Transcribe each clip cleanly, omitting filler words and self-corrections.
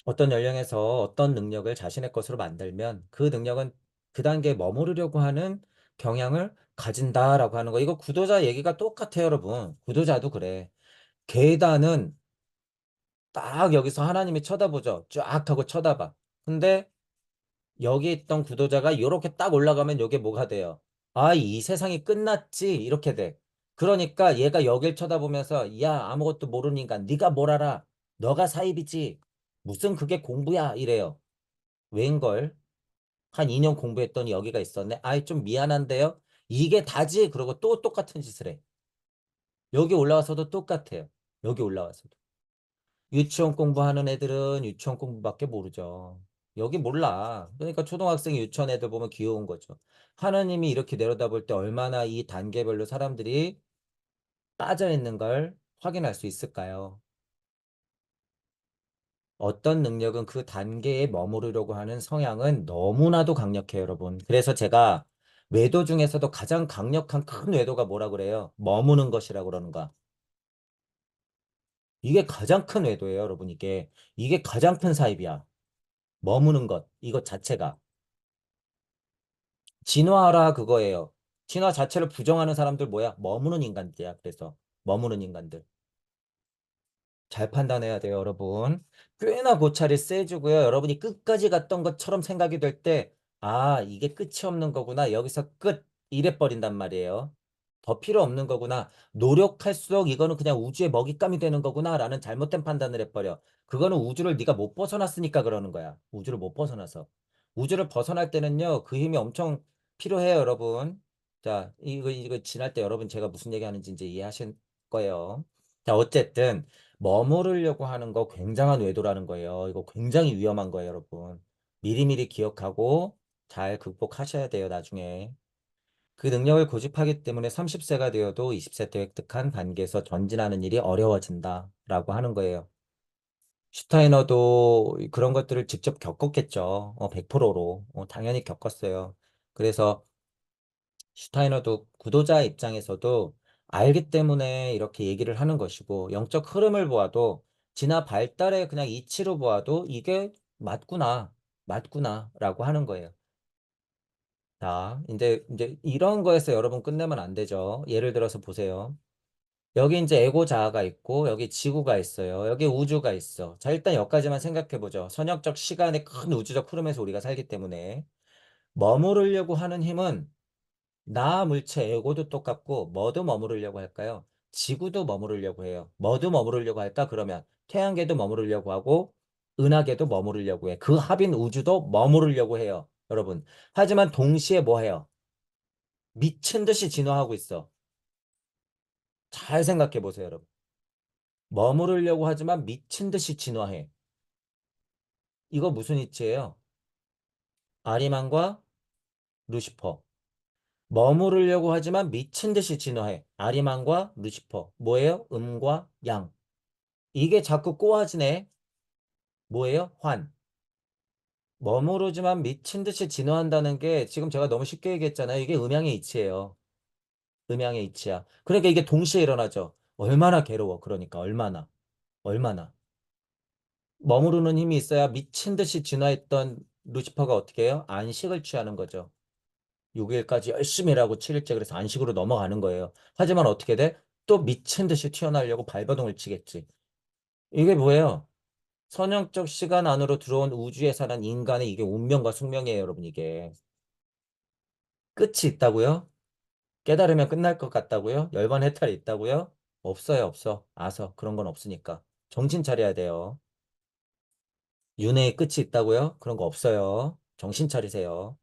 어떤 연령에서 어떤 능력을 자신의 것으로 만들면 그 능력은 그 단계에 머무르려고 하는 경향을 가진다라고 하는 거. 이거 구도자 얘기가 똑같아요, 여러분. 구도자도 그래. 계단은 딱 여기서 하나님이 쳐다보죠. 쫙 하고 쳐다봐. 근데 여기 있던 구도자가 이렇게 딱 올라가면 이게 뭐가 돼요? 아, 이 세상이 끝났지. 이렇게 돼. 그러니까 얘가 여길 쳐다보면서 야, 아무것도 모르는 인간. 네가 뭘 알아? 너가 사입이지. 무슨 그게 공부야? 이래요. 웬걸? 한 2년 공부했더니 여기가 있었네. 아이, 좀 미안한데요. 이게 다지. 그러고 또 똑같은 짓을 해. 여기 올라와서도 똑같아요. 여기 올라와서도. 유치원 공부하는 애들은 유치원 공부밖에 모르죠. 여기 몰라. 그러니까 초등학생 유치원 애들 보면 귀여운 거죠. 하나님이 이렇게 내려다볼 때 얼마나 이 단계별로 사람들이 빠져 있는 걸 확인할 수 있을까요? 어떤 능력은 그 단계에 머무르려고 하는 성향은 너무나도 강력해요, 여러분. 그래서 제가 외도 중에서도 가장 강력한 큰 외도가 뭐라 그래요? 머무는 것이라고 그러는 거야. 이게 가장 큰 외도예요, 여러분. 이게 가장 큰 사입이야. 머무는 것, 이것 자체가. 진화하라 그거예요. 진화 자체를 부정하는 사람들 뭐야? 머무는 인간들이야. 그래서 머무는 인간들. 잘 판단해야 돼요, 여러분. 꽤나 고찰이 세지고요. 여러분이 끝까지 갔던 것처럼 생각이 될 때, 아, 이게 끝이 없는 거구나. 여기서 끝. 이래 버린단 말이에요. 더 필요 없는 거구나. 노력할수록 이거는 그냥 우주의 먹잇감이 되는 거구나. 라는 잘못된 판단을 해버려. 그거는 우주를 네가 못 벗어났으니까 그러는 거야. 우주를 못 벗어나서. 우주를 벗어날 때는요, 그 힘이 엄청 필요해요, 여러분. 자, 이거 지날 때 여러분 제가 무슨 얘기 하는지 이제 이해하실 거예요. 자, 어쨌든. 머무르려고 하는 거 굉장한 외도라는 거예요. 이거 굉장히 위험한 거예요, 여러분. 미리미리 기억하고 잘 극복하셔야 돼요, 나중에. 그 능력을 고집하기 때문에 30세가 되어도 20세 때 획득한 단계에서 전진하는 일이 어려워진다라고 하는 거예요. 슈타이너도 그런 것들을 직접 겪었겠죠. 100%로. 당연히 겪었어요. 그래서 슈타이너도 구도자 입장에서도 알기 때문에 이렇게 얘기를 하는 것이고, 영적 흐름을 보아도, 진화 발달의 그냥 이치로 보아도 이게 맞구나, 라고 하는 거예요. 자, 이제 이런 거에서 여러분 끝내면 안 되죠. 예를 들어서 보세요. 여기 이제 에고 자아가 있고, 여기 지구가 있어요. 여기 우주가 있어. 자, 일단 여기까지만 생각해 보죠. 선형적 시간의 큰 우주적 흐름에서 우리가 살기 때문에. 머무르려고 하는 힘은 나 물체 에고도 똑같고 뭐도 머무르려고 할까요? 지구도 머무르려고 해요. 뭐도 머무르려고 할까? 그러면 태양계도 머무르려고 하고 은하계도 머무르려고 해. 그 합인 우주도 머무르려고 해요. 여러분. 하지만 동시에 뭐 해요? 미친 듯이 진화하고 있어. 잘 생각해 보세요, 여러분. 머무르려고 하지만 미친 듯이 진화해. 이거 무슨 이치예요? 아리만과 루시퍼. 머무르려고 하지만 미친 듯이 진화해. 아리만과 루시퍼. 뭐예요? 음과 양. 이게 자꾸 꼬아지네. 뭐예요? 환. 머무르지만 미친 듯이 진화한다는 게 지금 제가 너무 쉽게 얘기했잖아요. 이게 음양의 이치예요. 음양의 이치야. 그러니까 이게 동시에 일어나죠. 얼마나 괴로워. 그러니까 얼마나. 머무르는 힘이 있어야 미친 듯이 진화했던 루시퍼가 어떻게 해요? 안식을 취하는 거죠. 6일까지 열심히 일하고 7일째 그래서 안식으로 넘어가는 거예요. 하지만 어떻게 돼? 또 미친 듯이 튀어나오려고 발버둥을 치겠지. 이게 뭐예요? 선형적 시간 안으로 들어온 우주에 사는 인간의 이게 운명과 숙명이에요, 여러분, 이게. 끝이 있다고요? 깨달으면 끝날 것 같다고요? 열반 해탈이 있다고요? 없어요, 없어. 아서. 그런 건 없으니까. 정신 차려야 돼요. 윤회의 끝이 있다고요? 그런 거 없어요. 정신 차리세요.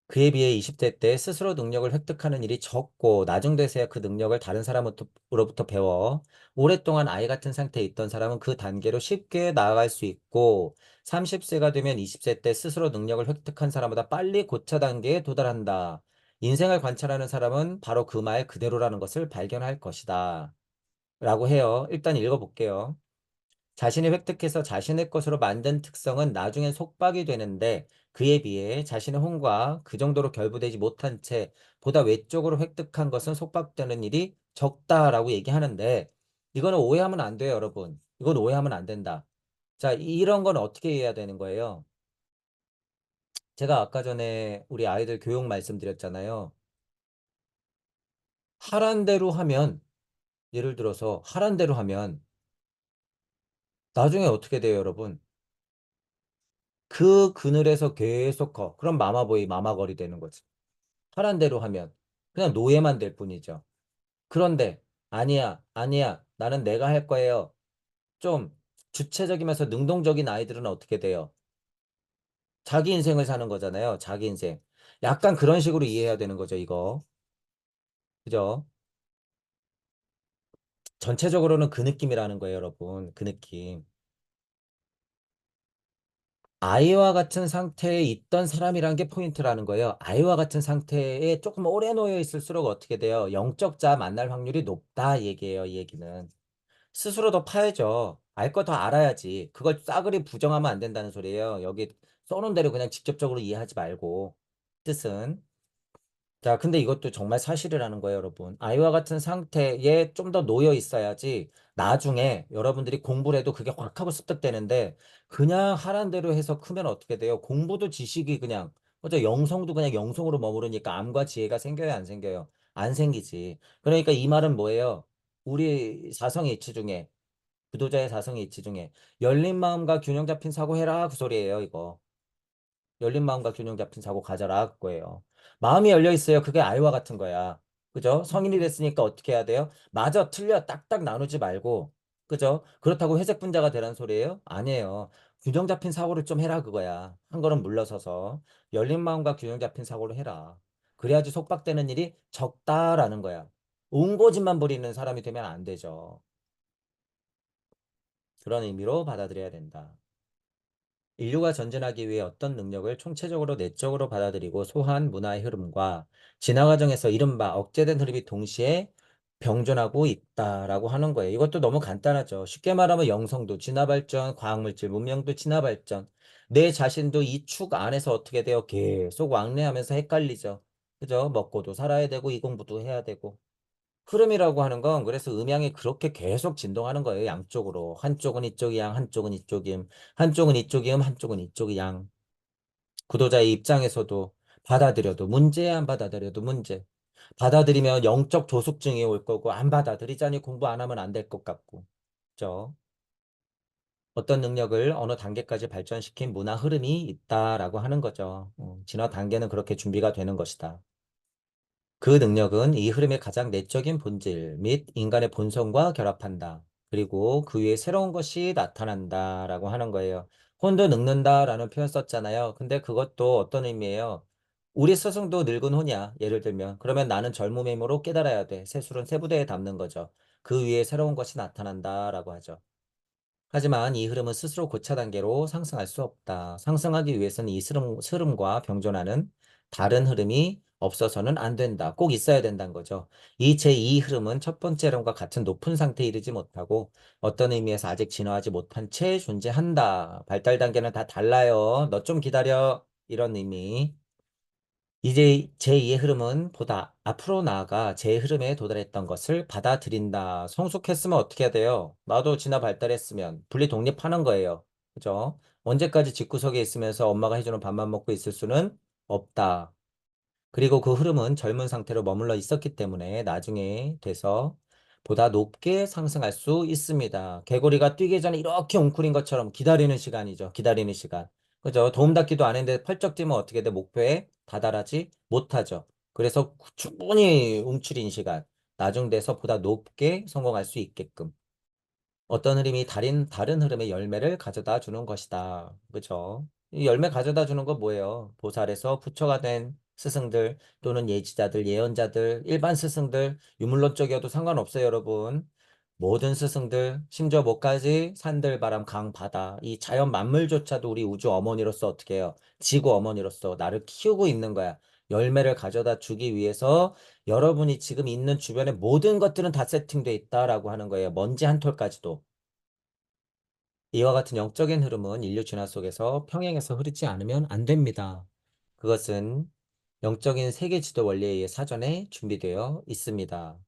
그에 비해 20대 때 스스로 능력을 획득하는 일이 적고 나중 돼서야 그 능력을 다른 사람으로부터 배워 오랫동안 아이 같은 상태에 있던 사람은 그 단계로 쉽게 나아갈 수 있고 30세가 되면 20세 때 스스로 능력을 획득한 사람보다 빨리 고차 단계에 도달한다. 인생을 관찰하는 사람은 바로 그 말 그대로라는 것을 발견할 것이다. 라고 해요. 일단 읽어볼게요. 자신이 획득해서 자신의 것으로 만든 특성은 나중엔 속박이 되는데 그에 비해 자신의 혼과 그 정도로 결부되지 못한 채 보다 외적으로 획득한 것은 속박되는 일이 적다라고 얘기하는데 이거는 오해하면 안 돼요, 여러분. 이건 오해하면 안 된다. 자, 이런 건 어떻게 해야 되는 거예요? 제가 아까 전에 우리 아이들 교육 말씀드렸잖아요. 하란 대로 하면, 예를 들어서 하란 대로 하면 나중에 어떻게 돼요, 여러분? 그 그늘에서 계속 커. 그럼 마마보이, 마마걸이 되는 거지. 하란 대로 하면 그냥 노예만 될 뿐이죠. 그런데 아니야, 아니야. 나는 내가 할 거예요. 좀 주체적이면서 능동적인 아이들은 어떻게 돼요? 자기 인생을 사는 거잖아요. 자기 인생. 약간 그런 식으로 이해해야 되는 거죠, 이거. 그죠? 전체적으로는 그 느낌이라는 거예요, 여러분. 그 느낌. 아이와 같은 상태에 있던 사람이란 게 포인트라는 거예요. 아이와 같은 상태에 조금 오래 놓여 있을수록 어떻게 돼요? 영적 자 만날 확률이 높다 얘기예요, 이 얘기는. 스스로 더 파야죠. 알 거 더 알아야지. 그걸 싸그리 부정하면 안 된다는 소리예요. 여기 써놓은 대로 그냥 직접적으로 이해하지 말고. 뜻은. 자, 근데 이것도 정말 사실이라는 거예요, 여러분. 아이와 같은 상태에 좀 더 놓여 있어야지 나중에 여러분들이 공부를 해도 그게 확 하고 습득되는데 그냥 하란 대로 해서 크면 어떻게 돼요? 공부도 지식이 그냥, 그죠? 영성도 그냥 영성으로 머무르니까 암과 지혜가 생겨요, 안 생겨요? 안 생기지. 그러니까 이 말은 뭐예요? 우리 사성의 이치 중에, 구도자의 사성의 이치 중에 열린 마음과 균형 잡힌 사고 해라, 그 소리예요, 이거. 열린 마음과 균형 잡힌 사고 가져라 그거예요. 마음이 열려 있어요. 그게 아이와 같은 거야. 그죠? 성인이 됐으니까 어떻게 해야 돼요? 맞아, 틀려 딱딱 나누지 말고. 그죠? 그렇다고 회색 분자가 되란 소리예요? 아니에요. 균형 잡힌 사고를 좀 해라 그거야. 한 걸음 물러서서 열린 마음과 균형 잡힌 사고를 해라. 그래야지 속박되는 일이 적다라는 거야. 옹고집만 부리는 사람이 되면 안 되죠. 그런 의미로 받아들여야 된다. 인류가 전진하기 위해 어떤 능력을 총체적으로 내적으로 받아들이고 소화한 문화의 흐름과 진화 과정에서 이른바 억제된 흐름이 동시에 병존하고 있다라고 하는 거예요. 이것도 너무 간단하죠. 쉽게 말하면 영성도 진화 발전, 과학물질 문명도 진화 발전. 내 자신도 이 축 안에서 어떻게 돼요? 계속 왕래하면서 헷갈리죠. 그죠? 먹고도 살아야 되고 이 공부도 해야 되고. 흐름이라고 하는 건 그래서 음양이 그렇게 계속 진동하는 거예요. 양쪽으로. 한쪽은 이쪽이 양, 한쪽은 이쪽임. 한쪽은 이쪽이음, 한쪽은 이쪽이 양. 구도자의 입장에서도 받아들여도 문제, 안 받아들여도 문제. 받아들이면 영적 조숙증이 올 거고 안 받아들이자니 공부 안 하면 안 될 것 같고. 그죠? 어떤 능력을 어느 단계까지 발전시킨 문화 흐름이 있다라고 하는 거죠. 진화 단계는 그렇게 준비가 되는 것이다. 그 능력은 이 흐름의 가장 내적인 본질 및 인간의 본성과 결합한다. 그리고 그 위에 새로운 것이 나타난다라고 하는 거예요. 혼도 늙는다라는 표현 썼잖아요. 근데 그것도 어떤 의미예요? 우리 스승도 늙은 혼이야. 예를 들면. 그러면 나는 젊음의 힘으로 깨달아야 돼. 세술은 세부대에 담는 거죠. 그 위에 새로운 것이 나타난다라고 하죠. 하지만 이 흐름은 스스로 고차 단계로 상승할 수 없다. 상승하기 위해서는 이 흐름과 병존하는 다른 흐름이 없어서는 안 된다. 꼭 있어야 된다는 거죠. 이 제2 흐름은 첫 번째 흐름과 같은 높은 상태에 이르지 못하고 어떤 의미에서 아직 진화하지 못한 채 존재한다. 발달 단계는 다 달라요. 너 좀 기다려. 이런 의미. 이제 제2의 흐름은 보다 앞으로 나아가 제 흐름에 도달했던 것을 받아들인다. 성숙했으면 어떻게 해야 돼요? 나도 진화 발달했으면 분리 독립하는 거예요. 그죠? 언제까지 집구석에 있으면서 엄마가 해주는 밥만 먹고 있을 수는 없다. 그리고 그 흐름은 젊은 상태로 머물러 있었기 때문에 나중에 돼서 보다 높게 상승할 수 있습니다. 개구리가 뛰기 전에 이렇게 웅크린 것처럼 기다리는 시간이죠. 기다리는 시간. 그죠? 도움 닫기도 안 했는데 펄쩍 뛰면 어떻게 돼? 목표에 다다르지 못하죠. 그래서 충분히 움츠린 시간. 나중 돼서 보다 높게 성공할 수 있게끔. 어떤 흐름이 다른 흐름의 열매를 가져다 주는 것이다. 그죠? 이 열매 가져다 주는 건 뭐예요? 보살에서 부처가 된 스승들 또는 예지자들, 예언자들, 일반 스승들, 유물론적이어도 상관없어요, 여러분. 모든 스승들, 심지어 뭐까지 산들, 바람, 강, 바다, 이 자연 만물조차도 우리 우주 어머니로서 어떻게 해요? 지구 어머니로서 나를 키우고 있는 거야. 열매를 가져다 주기 위해서 여러분이 지금 있는 주변의 모든 것들은 다 세팅돼 있다라고 하는 거예요. 먼지 한 톨까지도. 이와 같은 영적인 흐름은 인류 진화 속에서 평행해서 흐르지 않으면 안 됩니다. 그것은 영적인 세계 지도 원리에 의해 사전에 준비되어 있습니다.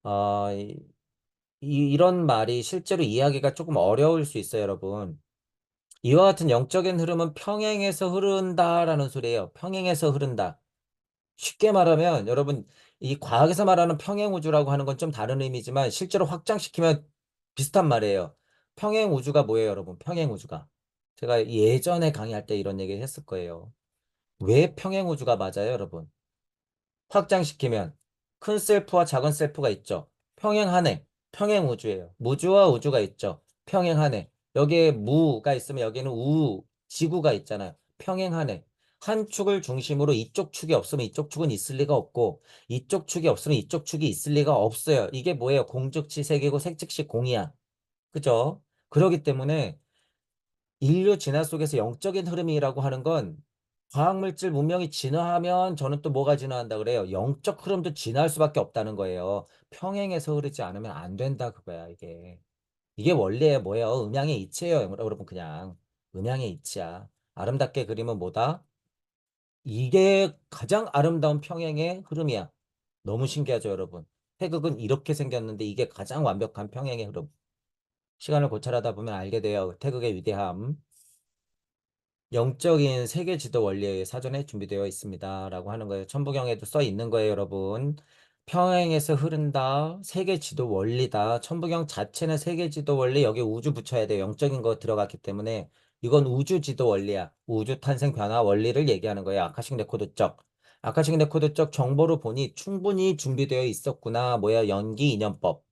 어, 이런 말이 실제로 이해하기가 조금 어려울 수 있어요, 여러분. 이와 같은 영적인 흐름은 평행에서 흐른다라는 소리예요. 평행에서 흐른다. 쉽게 말하면 여러분 이 과학에서 말하는 평행 우주라고 하는 건 좀 다른 의미지만 실제로 확장시키면 비슷한 말이에요. 평행 우주가 뭐예요, 여러분? 평행 우주가. 제가 예전에 강의할 때 이런 얘기 했을 거예요. 왜 평행 우주가 맞아요, 여러분? 확장시키면 큰 셀프와 작은 셀프가 있죠. 평행하네. 평행 우주예요. 무주와 우주가 있죠. 평행하네. 여기에 무가 있으면 여기는 지구가 있잖아요. 평행하네. 한 축을 중심으로 이쪽 축이 없으면 이쪽 축은 있을 리가 없고 이쪽 축이 없으면 이쪽 축이 있을 리가 없어요. 이게 뭐예요? 공즉시 세계고 색즉시 공이야. 그죠? 그렇기 때문에 인류 진화 속에서 영적인 흐름이라고 하는 건 과학물질 문명이 진화하면 저는 또 뭐가 진화한다 그래요? 영적 흐름도 진화할 수밖에 없다는 거예요. 평행에서 흐르지 않으면 안 된다 그거야, 이게. 이게 원래 뭐예요? 음양의 이치예요, 여러분 그냥. 음양의 이치야. 아름답게 그리면 뭐다? 이게 가장 아름다운 평행의 흐름이야. 너무 신기하죠, 여러분? 태극은 이렇게 생겼는데 이게 가장 완벽한 평행의 흐름. 시간을 고찰하다 보면 알게 돼요. 태극의 위대함. 영적인 세계 지도 원리에 사전에 준비되어 있습니다. 라고 하는 거예요. 천부경에도 써 있는 거예요, 여러분. 평행에서 흐른다. 세계 지도 원리다. 천부경 자체는 세계 지도 원리, 여기 우주 붙여야 돼요. 영적인 거 들어갔기 때문에. 이건 우주 지도 원리야. 우주 탄생 변화 원리를 얘기하는 거예요. 아카식 레코드 쪽. 아카식 레코드 쪽 정보를 보니 충분히 준비되어 있었구나. 뭐야, 연기 인연법.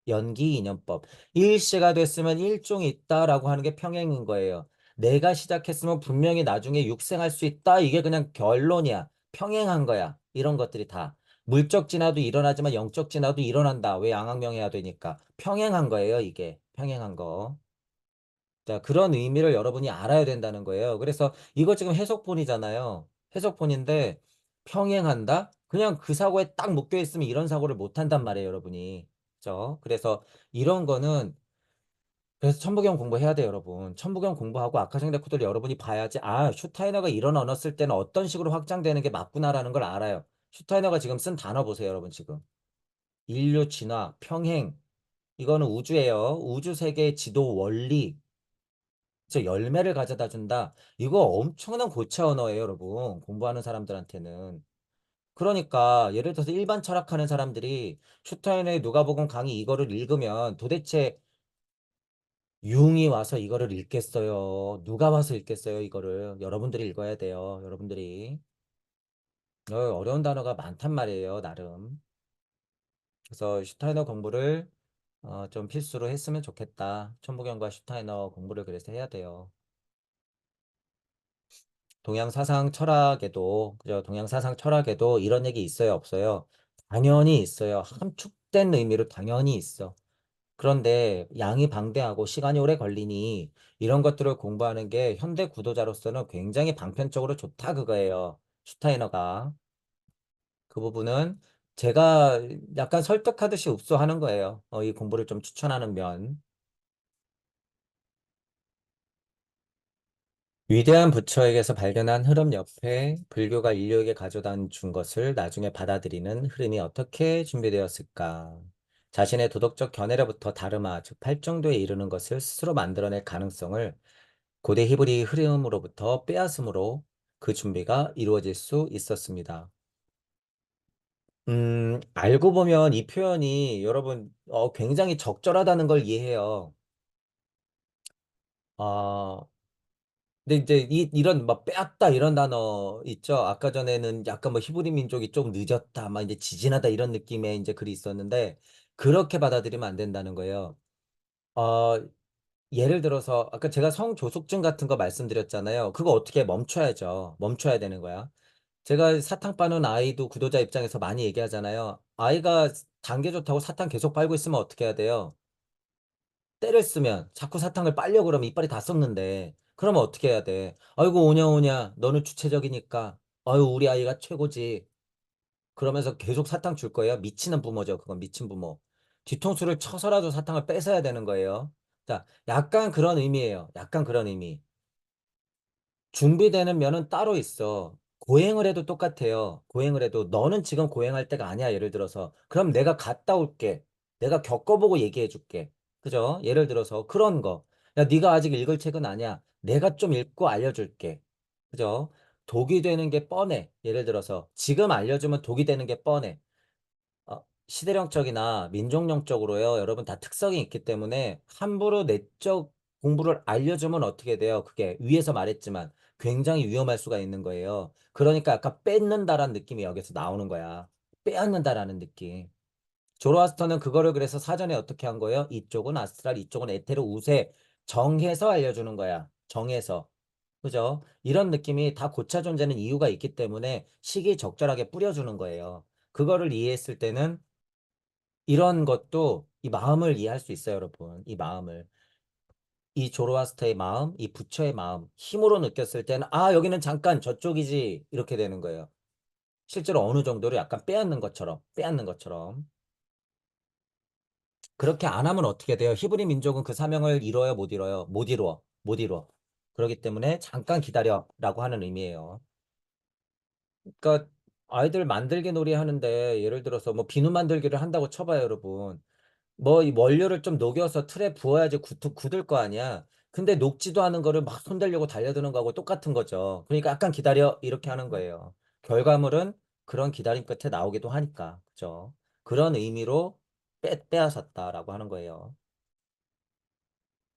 연기 인연법. 일시가 됐으면 일종이 있다라고 하는 게 평행인 거예요. 내가 시작했으면 분명히 나중에 육생할 수 있다. 이게 그냥 결론이야. 평행한 거야. 이런 것들이 다. 물적 진화도 일어나지만 영적 진화도 일어난다. 왜 양악명해야 되니까. 평행한 거예요, 이게. 평행한 거. 자, 그런 의미를 여러분이 알아야 된다는 거예요. 그래서 이거 지금 해석본이잖아요. 해석본인데 평행한다? 그냥 그 사고에 딱 묶여 있으면 이런 사고를 못 한단 말이에요, 여러분이. 그죠? 그래서 이런 거는 그래서 천부경 공부해야 돼요, 여러분. 천부경 공부하고 아카생 레코드를 여러분이 봐야지 아, 슈타이너가 이런 언어 쓸 때는 어떤 식으로 확장되는 게 맞구나라는 걸 알아요. 슈타이너가 지금 쓴 단어 보세요, 여러분 지금. 인류 진화, 평행. 이거는 우주예요. 우주 세계의 지도 원리. 저 열매를 가져다 준다. 이거 엄청난 고차 언어예요, 여러분. 공부하는 사람들한테는. 그러니까 예를 들어서 일반 철학하는 사람들이 슈타인의 누가복음 강의 이거를 읽으면 도대체 융이 와서 이거를 읽겠어요. 누가 와서 읽겠어요, 이거를. 여러분들이 읽어야 돼요, 여러분들이. 어려운 단어가 많단 말이에요, 나름. 그래서 슈타이너 공부를 좀 필수로 했으면 좋겠다. 천부경과 슈타이너 공부를 그래서 해야 돼요. 동양 사상 철학에도 그죠? 동양 사상 철학에도 이런 얘기 있어요, 없어요? 당연히 있어요. 함축된 의미로 당연히 있어. 그런데 양이 방대하고 시간이 오래 걸리니 이런 것들을 공부하는 게 현대 구도자로서는 굉장히 방편적으로 좋다 그거예요. 슈타이너가. 그 부분은 제가 약간 설득하듯이 읍소하는 거예요. 이 공부를 좀 추천하는 면. 위대한 부처에게서 발견한 흐름 옆에 불교가 인류에게 가져다 준 것을 나중에 받아들이는 흐름이 어떻게 준비되었을까? 자신의 도덕적 견해로부터 다르마, 즉 팔정도에 이르는 것을 스스로 만들어낼 가능성을 고대 히브리 흐름으로부터 빼앗음으로 그 준비가 이루어질 수 있었습니다. 알고 보면 이 표현이 여러분 굉장히 적절하다는 걸 이해해요. 어, 근데 이제 이런 막 빼앗다 이런 단어 있죠. 아까 전에는 약간 뭐 히브리 민족이 좀 늦었다, 막 이제 지진하다 이런 느낌의 이제 글이 있었는데 그렇게 받아들이면 안 된다는 거예요. 어, 예를 들어서 아까 제가 성조숙증 같은 거 말씀드렸잖아요. 그거 어떻게 멈춰야죠. 멈춰야 되는 거야. 제가 사탕 빠는 아이도 구도자 입장에서 많이 얘기하잖아요. 아이가 단계 좋다고 사탕 계속 빨고 있으면 어떻게 해야 돼요? 때를 쓰면 자꾸 사탕을 빨려고 그러면 이빨이 다 썩는데 그러면 어떻게 해야 돼? 아이고 오냐 오냐 너는 주체적이니까 아유 우리 아이가 최고지. 그러면서 계속 사탕 줄 거예요. 미치는 부모죠. 그건 미친 부모. 뒤통수를 쳐서라도 사탕을 뺏어야 되는 거예요. 자, 약간 그런 의미예요. 약간 그런 의미. 준비되는 면은 따로 있어. 고행을 해도 똑같아요. 고행을 해도 너는 지금 고행할 때가 아니야. 예를 들어서. 그럼 내가 갔다 올게. 내가 겪어보고 얘기해 줄게. 그죠? 예를 들어서 그런 거. 야, 네가 아직 읽을 책은 아니야. 내가 좀 읽고 알려줄게. 그죠? 독이 되는 게 뻔해. 예를 들어서 지금 알려주면 독이 되는 게 뻔해. 시대령적이나 민족령적으로요. 여러분 다 특성이 있기 때문에 함부로 내적 공부를 알려주면 어떻게 돼요? 그게 위에서 말했지만 굉장히 위험할 수가 있는 거예요. 그러니까 아까 뺏는다라는 느낌이 여기서 나오는 거야. 빼앗는다라는 느낌. 조로아스터는 그거를 그래서 사전에 어떻게 한 거예요? 이쪽은 아스트랄, 이쪽은 에테르, 우세 정해서 알려주는 거야. 정해서. 그죠? 이런 느낌이 다 고차 존재는 이유가 있기 때문에 시기적절하게 뿌려주는 거예요. 그거를 이해했을 때는 이런 것도 이 마음을 이해할 수 있어요, 여러분. 이 마음을. 이 조로아스터의 마음, 이 부처의 마음, 힘으로 느꼈을 때는, 아, 여기는 잠깐 저쪽이지. 이렇게 되는 거예요. 실제로 어느 정도로 약간 빼앗는 것처럼, 빼앗는 것처럼. 그렇게 안 하면 어떻게 돼요? 히브리 민족은 그 사명을 이뤄요, 못 이뤄요? 못 이루어, 못 이루어. 그렇기 때문에 잠깐 기다려라고 하는 의미예요. 그러니까 아이들 만들기 놀이 하는데 예를 들어서 뭐 비누 만들기를 한다고 쳐봐요, 여러분. 뭐 이 원료를 좀 녹여서 틀에 부어야지 굳을 거 아니야. 근데 녹지도 않은 거를 막 손대려고 달려드는 거하고 똑같은 거죠. 그러니까 약간 기다려 이렇게 하는 거예요. 결과물은 그런 기다림 끝에 나오기도 하니까. 그죠? 그런 의미로 빼앗았다라고 하는 거예요.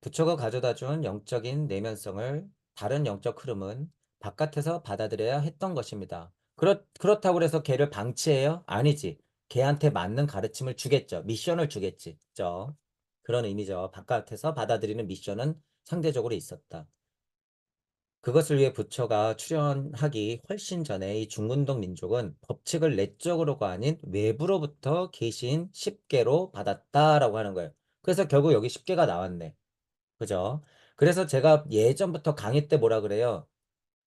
부처가 가져다 준 영적인 내면성을 다른 영적 흐름은 바깥에서 받아들여야 했던 것입니다. 그렇다고 해서 걔를 방치해요? 아니지. 걔한테 맞는 가르침을 주겠죠. 미션을 주겠지. 그죠? 그런 의미죠. 바깥에서 받아들이는 미션은 상대적으로 있었다. 그것을 위해 부처가 출현하기 훨씬 전에 이 중근동 민족은 법칙을 내적으로가 아닌 외부로부터 계신 10개로 받았다라고 하는 거예요. 그래서 결국 여기 10개가 나왔네. 그죠? 그래서 제가 예전부터 강의 때 뭐라 그래요?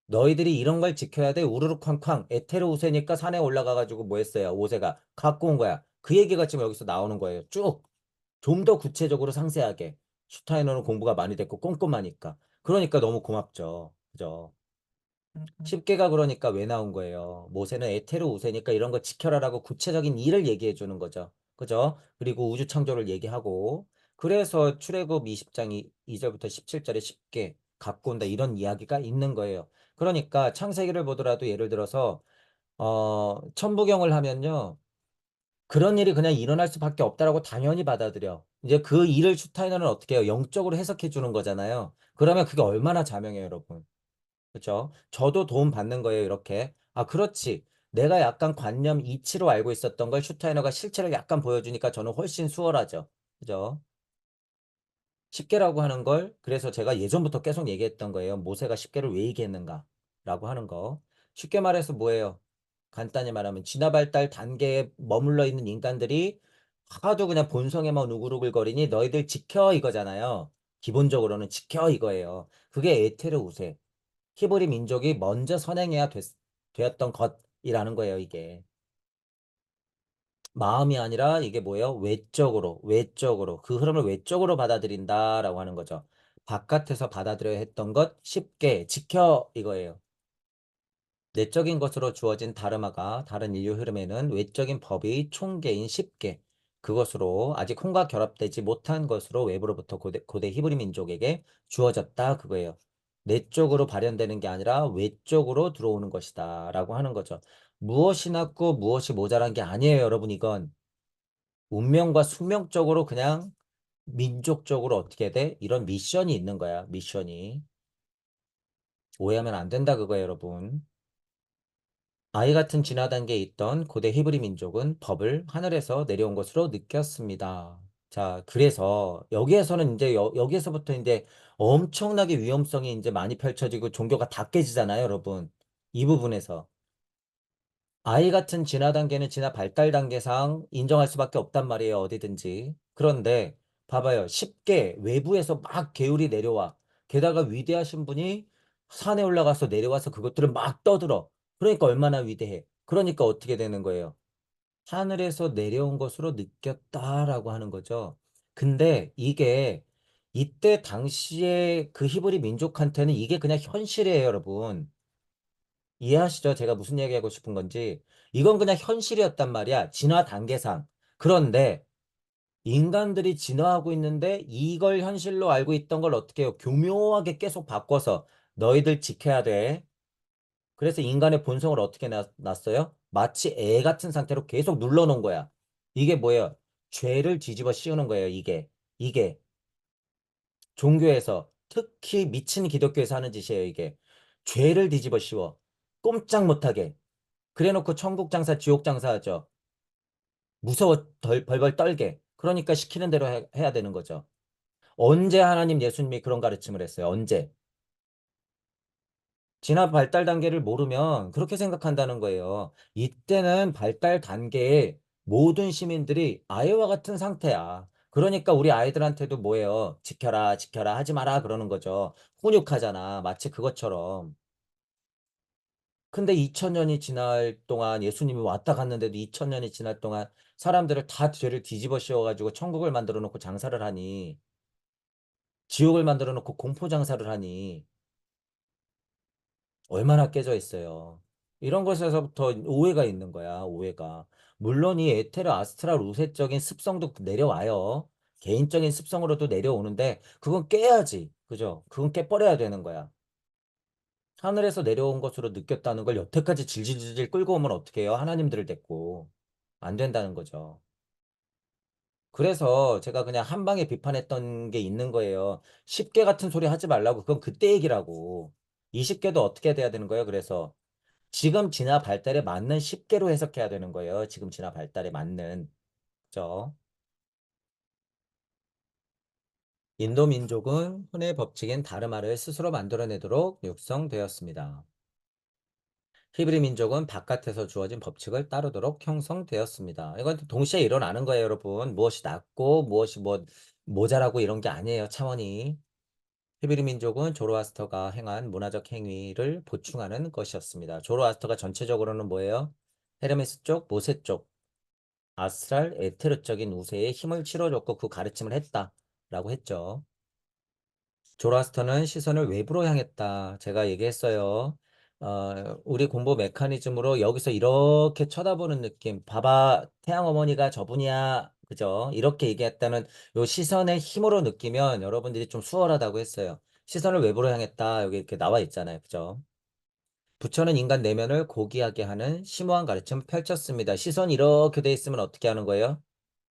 너희들이 이런 걸 지켜야 돼. 우르르 쾅쾅. 에테르 우세니까 산에 올라가가지고 뭐 했어요? 오세가 갖고 온 거야. 그 얘기가 지금 여기서 나오는 거예요. 쭉. 좀 더 구체적으로 상세하게. 슈타이너는 공부가 많이 됐고 꼼꼼하니까. 그러니까 너무 고맙죠. 그죠? 10개가 그러니까 왜 나온 거예요? 모세는 에테르 우세니까 이런 거 지켜라라고 구체적인 일을 얘기해 주는 거죠. 그죠? 그리고 우주 창조를 얘기하고 그래서 출애굽 20장 2절부터 17절에 10개 갖고 온다 이런 이야기가 있는 거예요. 그러니까 창세기를 보더라도 예를 들어서 천부경을 하면요. 그런 일이 그냥 일어날 수밖에 없다라고 당연히 받아들여. 이제 그 일을 슈타이너는 어떻게 해요? 영적으로 해석해 주는 거잖아요. 그러면 그게 얼마나 자명해요, 여러분. 그렇죠? 저도 도움 받는 거예요, 이렇게. 아, 그렇지. 내가 약간 관념 이치로 알고 있었던 걸 슈타이너가 실체를 약간 보여주니까 저는 훨씬 수월하죠. 그죠? 십계라고 하는 걸 그래서 제가 예전부터 계속 얘기했던 거예요. 모세가 십계를 왜 얘기했는가? 라고 하는 거. 쉽게 말해서 뭐예요? 간단히 말하면 진화 발달 단계에 머물러 있는 인간들이 하도 그냥 본성에만 우글우글거리니 너희들 지켜 이거잖아요. 기본적으로는 지켜 이거예요. 그게 에테르 우세. 히브리 민족이 먼저 선행해야 되었던 것이라는 거예요, 이게. 마음이 아니라 이게 뭐예요? 외적으로. 그 흐름을 외적으로 받아들인다라고 하는 거죠. 바깥에서 받아들여야 했던 것 쉽게 지켜 이거예요. 내적인 것으로 주어진 다르마가 다른 인류 흐름에는 외적인 법이 총계인 쉽게 그것으로 아직 혼과 결합되지 못한 것으로 외부로부터 고대 히브리 민족에게 주어졌다 그거예요. 내적으로 발현되는 게 아니라 외적으로 들어오는 것이다 라고 하는 거죠. 무엇이 낮고 무엇이 모자란 게 아니에요, 여러분. 이건 운명과 숙명적으로 그냥 민족적으로 어떻게 돼? 이런 미션이 있는 거야, 미션이. 오해하면 안 된다 그거예요, 여러분. 아이 같은 진화 단계에 있던 고대 히브리 민족은 법을 하늘에서 내려온 것으로 느꼈습니다. 자, 그래서 여기에서는 이제 여기에서부터 이제 엄청나게 위험성이 이제 많이 펼쳐지고 종교가 다 깨지잖아요, 여러분. 이 부분에서. 아이 같은 진화 단계는 진화 발달 단계상 인정할 수밖에 없단 말이에요, 어디든지. 그런데 봐봐요. 쉽게 외부에서 막 계율이 내려와. 게다가 위대하신 분이 산에 올라가서 내려와서 그것들을 막 떠들어. 그러니까 얼마나 위대해. 그러니까 어떻게 되는 거예요? 하늘에서 내려온 것으로 느꼈다라고 하는 거죠. 근데 이게 이때 당시에 그 히브리 민족한테는 이게 그냥 현실이에요, 여러분. 이해하시죠? 제가 무슨 얘기하고 싶은 건지. 이건 그냥 현실이었단 말이야. 진화 단계상. 그런데 인간들이 진화하고 있는데 이걸 현실로 알고 있던 걸 어떻게 해요? 교묘하게 계속 바꿔서 너희들 지켜야 돼. 그래서 인간의 본성을 어떻게 놨어요? 마치 애 같은 상태로 계속 눌러놓은 거야. 이게 뭐예요? 죄를 뒤집어 씌우는 거예요, 이게. 이게 종교에서 특히 미친 기독교에서 하는 짓이에요, 이게. 죄를 뒤집어 씌워. 꼼짝 못하게. 그래놓고 천국 장사, 지옥 장사하죠. 무서워 벌벌 떨게. 그러니까 시키는 대로 해야 되는 거죠. 언제 하나님 예수님이 그런 가르침을 했어요? 언제? 진화 발달 단계를 모르면 그렇게 생각한다는 거예요. 이때는 발달 단계에 모든 시민들이 아이와 같은 상태야. 그러니까 우리 아이들한테도 뭐예요? 지켜라, 지켜라, 하지 마라 그러는 거죠. 훈육하잖아. 마치 그것처럼. 근데 2000년이 지날 동안 예수님이 왔다 갔는데도 2000년이 지날 동안 사람들을 다 죄를 뒤집어 씌워가지고 천국을 만들어 놓고 장사를 하니 지옥을 만들어 놓고 공포 장사를 하니 얼마나 깨져 있어요. 이런 것에서부터 오해가 있는 거야, 오해가. 물론 이 에테르 아스트랄 우세적인 습성도 내려와요. 개인적인 습성으로도 내려오는데 그건 깨야지. 그죠? 그건 깨버려야 되는 거야. 하늘에서 내려온 것으로 느꼈다는 걸 여태까지 질질질질 끌고 오면 어떡해요? 하나님들을 데리고. 안 된다는 거죠. 그래서 제가 그냥 한 방에 비판했던 게 있는 거예요. 10개 같은 소리 하지 말라고. 그건 그때 얘기라고. 20개도 어떻게 돼야 되는 거예요? 그래서 지금 진화 발달에 맞는 10개로 해석해야 되는 거예요. 지금 진화 발달에 맞는. 그죠? 인도 민족은 혼의 법칙인 다르마를 스스로 만들어내도록 육성되었습니다. 히브리 민족은 바깥에서 주어진 법칙을 따르도록 형성되었습니다. 이건 동시에 일어나는 거예요, 여러분. 무엇이 낫고 무엇이 뭐 모자라고 이런 게 아니에요, 차원이. 히브리 민족은 조로아스터가 행한 문화적 행위를 보충하는 것이었습니다. 조로아스터가 전체적으로는 뭐예요? 헤르메스 쪽, 모세 쪽, 아스랄, 에테르적인 우세에 힘을 실어줬고 그 가르침을 했다라고 했죠. 조라스터는 시선을 외부로 향했다. 제가 얘기했어요. 우리 공부 메커니즘으로 여기서 이렇게 쳐다보는 느낌. 봐봐, 태양 어머니가 저분이야. 그죠? 이렇게 얘기했다는 요 시선의 힘으로 느끼면 여러분들이 좀 수월하다고 했어요. 시선을 외부로 향했다. 여기 이렇게 나와 있잖아요. 그죠? 부처는 인간 내면을 고귀하게 하는 심오한 가르침을 펼쳤습니다. 시선이 이렇게 돼 있으면 어떻게 하는 거예요?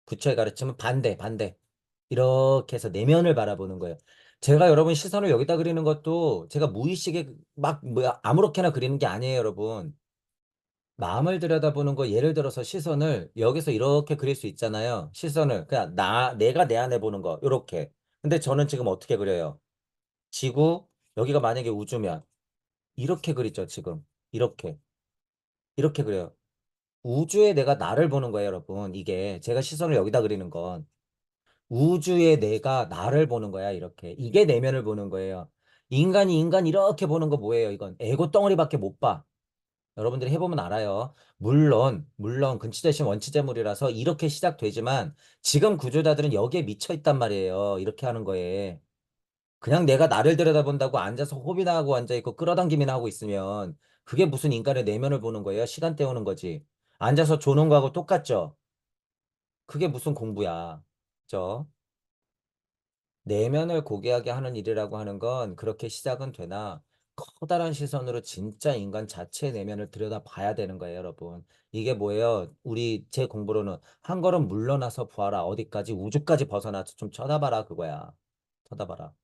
부처의 가르침은 반대, 반대. 이렇게 해서 내면을 바라보는 거예요. 제가 여러분 시선을 여기다 그리는 것도 제가 무의식에 막 뭐야 아무렇게나 그리는 게 아니에요, 여러분. 마음을 들여다보는 거 예를 들어서 시선을 여기서 이렇게 그릴 수 있잖아요. 시선을 그냥 내가 내 안에 보는 거 이렇게. 근데 저는 지금 어떻게 그려요? 지구 여기가 만약에 우주면 이렇게 그리죠, 지금. 이렇게. 이렇게 그려요. 우주에 내가 나를 보는 거예요, 여러분. 이게 제가 시선을 여기다 그리는 건. 우주의 내가 나를 보는 거야, 이렇게. 이게 내면을 보는 거예요. 인간이 인간 이렇게 보는 거 뭐예요, 이건? 에고 덩어리밖에 못 봐. 여러분들이 해보면 알아요. 물론, 근치대신 원치재물이라서 이렇게 시작되지만 지금 구조자들은 여기에 미쳐 있단 말이에요. 이렇게 하는 거에. 그냥 내가 나를 들여다본다고 앉아서 호비나 하고 앉아있고 끌어당김이나 하고 있으면 그게 무슨 인간의 내면을 보는 거예요? 시간 때우는 거지. 앉아서 조는 거하고 똑같죠? 그게 무슨 공부야. 그죠? 내면을 고귀하게 하는 일이라고 하는 건 그렇게 시작은 되나 커다란 시선으로 진짜 인간 자체의 내면을 들여다봐야 되는 거예요, 여러분. 이게 뭐예요? 제 공부로는 한 걸음 물러나서 보아라. 어디까지 우주까지 벗어나서 좀 쳐다봐라 그거야. 쳐다봐라.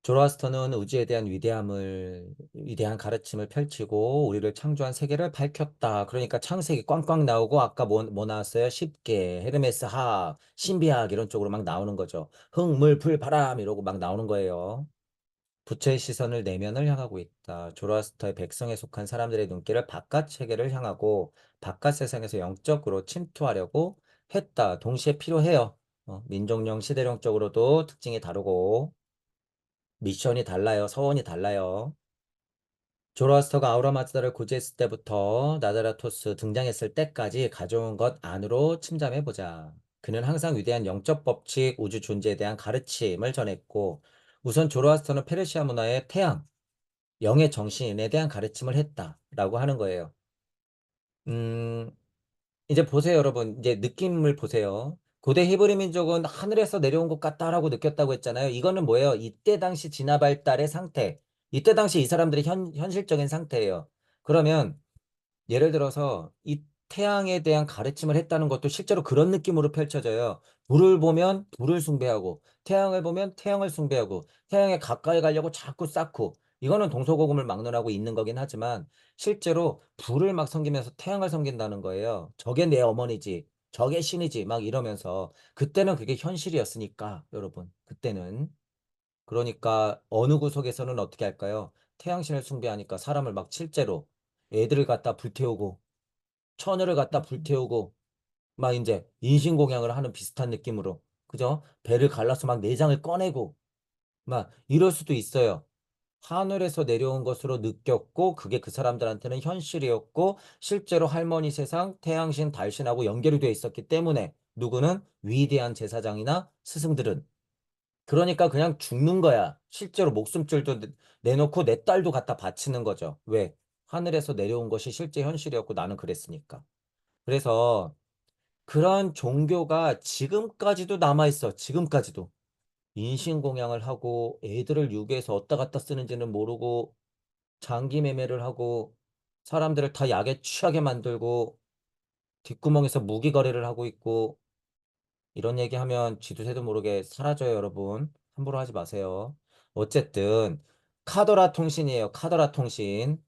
조로아스터는 우주에 대한 위대한 가르침을 펼치고 우리를 창조한 세계를 밝혔다. 그러니까 창세기 꽝꽝 나오고 아까 뭐 나왔어요? 쉽게 헤르메스 화학, 신비학 이런 쪽으로 막 나오는 거죠. 흙, 물, 불, 바람 이러고 막 나오는 거예요. 부처의 시선을 내면을 향하고 있다. 조로아스터의 백성에 속한 사람들의 눈길을 바깥 세계를 향하고 바깥 세상에서 영적으로 침투하려고 했다. 동시에 필요해요. 민족령, 시대령적으로도 특징이 다르고 미션이 달라요. 서원이 달라요. 조로아스터가 아우라 마즈다를 고지했을 때부터 나다라토스 등장했을 때까지 가져온 것 안으로 침잠해보자. 그는 항상 위대한 영적 법칙, 우주 존재에 대한 가르침을 전했고 우선 조로아스터는 페르시아 문화의 태양, 영의 정신에 대한 가르침을 했다라고 하는 거예요. 음, 이제 보세요, 여러분. 이제 느낌을 보세요. 고대 히브리 민족은 하늘에서 내려온 것 같다라고 느꼈다고 했잖아요. 이거는 뭐예요? 이때 당시 진화 발달의 상태. 이때 당시 이 사람들의 현실적인 상태예요. 그러면 예를 들어서 이 태양에 대한 가르침을 했다는 것도 실제로 그런 느낌으로 펼쳐져요. 불을 보면 불을 숭배하고, 태양을 보면 태양을 숭배하고, 태양에 가까이 가려고 자꾸 쌓고, 이거는 동서고금을 막론하고 있는 거긴 하지만, 실제로 불을 막 섬기면서 태양을 섬긴다는 거예요. 저게 내 어머니지, 저게 신이지, 막 이러면서. 그때는 그게 현실이었으니까, 여러분. 그때는. 그러니까 어느 구석에서는 어떻게 할까요? 태양신을 숭배하니까 사람을 막 실제로 애들을 갖다 불태우고, 처녀를 갖다 불태우고 막 이제 인신공양을 하는 비슷한 느낌으로 그죠? 배를 갈라서 막 내장을 꺼내고 막 이럴 수도 있어요. 하늘에서 내려온 것으로 느꼈고 그게 그 사람들한테는 현실이었고 실제로 할머니 세상 태양신 달신하고 연결이 되어 있었기 때문에 누구는 위대한 제사장이나 스승들은 그러니까 그냥 죽는 거야. 실제로 목숨줄도 내놓고 내 딸도 갖다 바치는 거죠. 왜? 하늘에서 내려온 것이 실제 현실이었고 나는 그랬으니까. 그래서 그런 종교가 지금까지도 남아있어. 지금까지도. 인신공양을 하고 애들을 유괴해서 어디다 갖다 쓰는지는 모르고 장기 매매를 하고 사람들을 다 약에 취하게 만들고 뒷구멍에서 무기 거래를 하고 있고 이런 얘기하면 쥐도 새도 모르게 사라져요, 여러분. 함부로 하지 마세요. 어쨌든 카더라 통신이에요. 카더라 통신.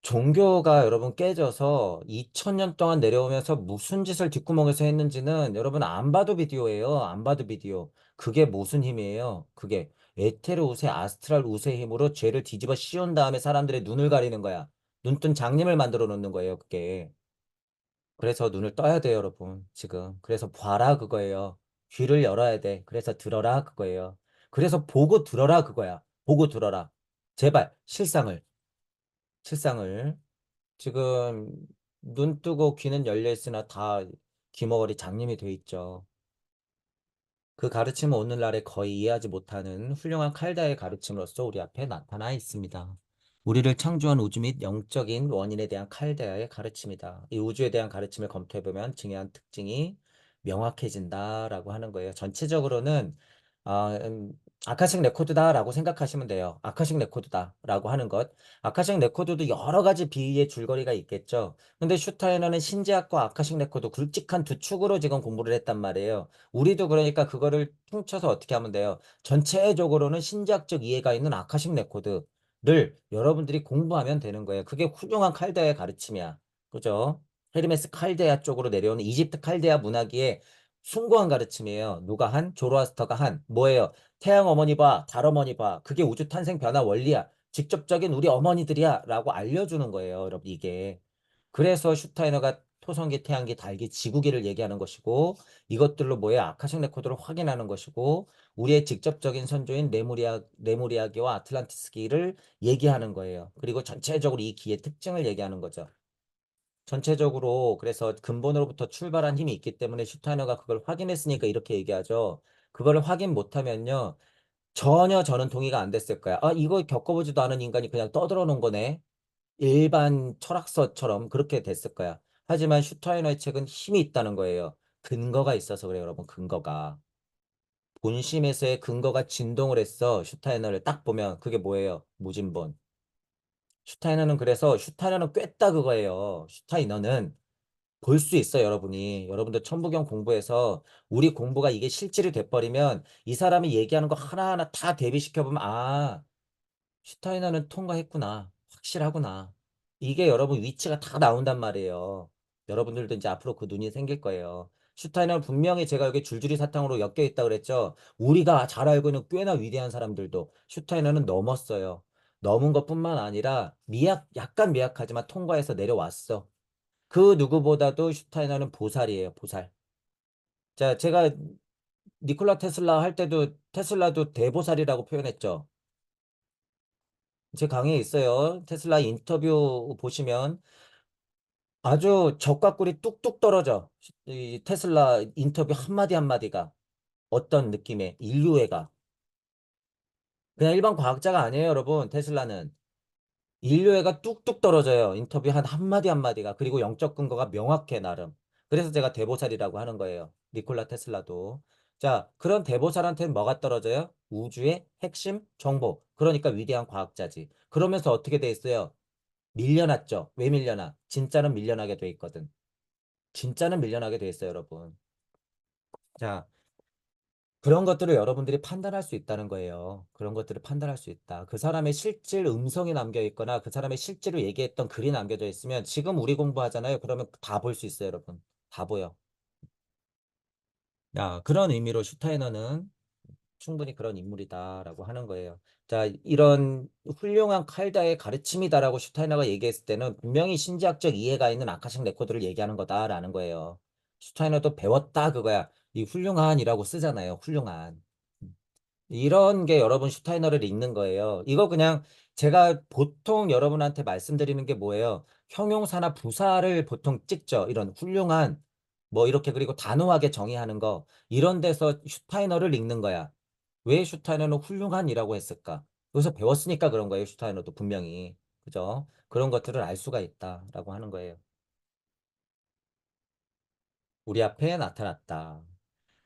종교가 여러분 깨져서 2000년 동안 내려오면서 무슨 짓을 뒷구멍에서 했는지는 여러분 안 봐도 비디오예요. 안 봐도 비디오. 그게 무슨 힘이에요? 그게 에테르 우세, 아스트랄 우세 힘으로 죄를 뒤집어 씌운 다음에 사람들의 눈을 가리는 거야. 눈뜬 장님을 만들어 놓는 거예요, 그게. 그래서 눈을 떠야 돼요, 여러분. 지금. 그래서 봐라 그거예요. 귀를 열어야 돼. 그래서 들어라 그거예요. 그래서 보고 들어라 그거야. 보고 들어라. 제발 실상을. 실상을. 지금 눈 뜨고 귀는 열려 있으나 다 귀머거리 장님이 돼 있죠. 그 가르침은 오늘날에 거의 이해하지 못하는 훌륭한 칼다의 가르침으로서 우리 앞에 나타나 있습니다. 우리를 창조한 우주 및 영적인 원인에 대한 칼데아의 가르침이다. 이 우주에 대한 가르침을 검토해보면 증여한 특징이 명확해진다라고 하는 거예요. 전체적으로는 아, 아카식 레코드다라고 생각하시면 돼요. 아카식 레코드다라고 하는 것. 아카식 레코드도 여러 가지 비유의 줄거리가 있겠죠. 근데 슈타이너는 신제학과 아카식 레코드 굵직한 두 축으로 지금 공부를 했단 말이에요. 우리도 그러니까 그거를 퉁쳐서 어떻게 하면 돼요? 전체적으로는 신자학적 이해가 있는 아카식 레코드를 여러분들이 공부하면 되는 거예요. 그게 훌륭한 칼데아의 가르침이야. 그죠? 헤르메스 칼데아 쪽으로 내려오는 이집트 칼데아 문화기의 숭고한 가르침이에요. 누가 한? 조로아스터가 한. 뭐예요? 태양 어머니 봐, 달 어머니 봐. 그게 우주 탄생 변화 원리야. 직접적인 우리 어머니들이야. 라고 알려주는 거예요. 여러분, 이게. 그래서 슈타이너가 토성기, 태양기, 달기, 지구기를 얘기하는 것이고 이것들로 뭐예요? 아카식 레코드를 확인하는 것이고 우리의 직접적인 선조인 레무리아기와 아틀란티스기를 얘기하는 거예요. 그리고 전체적으로 이 기의 특징을 얘기하는 거죠. 전체적으로 그래서 근본으로부터 출발한 힘이 있기 때문에 슈타이너가 그걸 확인했으니까 이렇게 얘기하죠. 그걸 확인 못하면요. 전혀 저는 동의가 안 됐을 거야. 아, 이거 겪어보지도 않은 인간이 그냥 떠들어 놓은 거네. 일반 철학서처럼 그렇게 됐을 거야. 하지만 슈타이너의 책은 힘이 있다는 거예요. 근거가 있어서 그래요, 여러분. 근거가. 본심에서의 근거가 진동을 했어. 슈타이너를 딱 보면 그게 뭐예요? 무진본. 슈타이너는 그래서 슈타이너는 꿰다 그거예요. 슈타이너는 볼 수 있어, 여러분이. 여러분들 천부경 공부해서 우리 공부가 이게 실질이 돼버리면 이 사람이 얘기하는 거 하나하나 다 대비시켜보면 아, 슈타이너는 통과했구나. 확실하구나. 이게 여러분 위치가 다 나온단 말이에요. 여러분들도 이제 앞으로 그 눈이 생길 거예요. 슈타이너는 분명히 제가 여기 줄줄이 사탕으로 엮여 있다 그랬죠. 우리가 잘 알고 있는 꽤나 위대한 사람들도 슈타이너는 넘었어요. 넘은 것뿐만 아니라 약간 미약하지만 통과해서 내려왔어. 그 누구보다도 슈타이너는 보살이에요, 보살. 자, 제가 니콜라 테슬라 할 때도 테슬라도 대보살이라고 표현했죠. 제 강의에 있어요. 테슬라 인터뷰 보시면 아주 적과 꿀이 뚝뚝 떨어져. 이 테슬라 인터뷰 한마디 한마디가 어떤 느낌의 인류애가. 그냥 일반 과학자가 아니에요, 여러분. 테슬라는. 인류애가 뚝뚝 떨어져요. 인터뷰 한 한마디 한마디가. 그리고 영적 근거가 명확해, 나름. 그래서 제가 대보살이라고 하는 거예요. 니콜라 테슬라도. 자, 그런 대보살한테는 뭐가 떨어져요? 우주의 핵심 정보. 그러니까 위대한 과학자지. 그러면서 어떻게 돼 있어요? 밀려났죠. 왜 밀려나? 진짜는 밀려나게 돼 있거든. 진짜는 밀려나게 돼 있어요, 여러분. 자, 그런 것들을 여러분들이 판단할 수 있다는 거예요. 그런 것들을 판단할 수 있다. 그 사람의 실질 음성이 남겨 있거나 그 사람의 실제로 얘기했던 글이 남겨져 있으면 지금 우리 공부하잖아요. 그러면 다 볼 수 있어요, 여러분. 다 보여. 야, 그런 의미로 슈타이너는 충분히 그런 인물이다라고 하는 거예요. 자, 이런 훌륭한 칼다의 가르침이다라고 슈타이너가 얘기했을 때는 분명히 신지학적 이해가 있는 아카식 레코드를 얘기하는 거다라는 거예요. 슈타이너도 배웠다 그거야. 이 훌륭한이라고 쓰잖아요. 훌륭한. 이런 게 여러분 슈타이너를 읽는 거예요. 이거 그냥 제가 보통 여러분한테 말씀드리는 게 뭐예요? 형용사나 부사를 보통 찍죠. 이런 훌륭한 뭐 이렇게 그리고 단호하게 정의하는 거 이런 데서 슈타이너를 읽는 거야. 왜 슈타이너는 훌륭한이라고 했을까? 여기서 배웠으니까 그런 거예요. 슈타이너도 분명히. 그죠? 그런 것들을 알 수가 있다라고 하는 거예요. 우리 앞에 나타났다.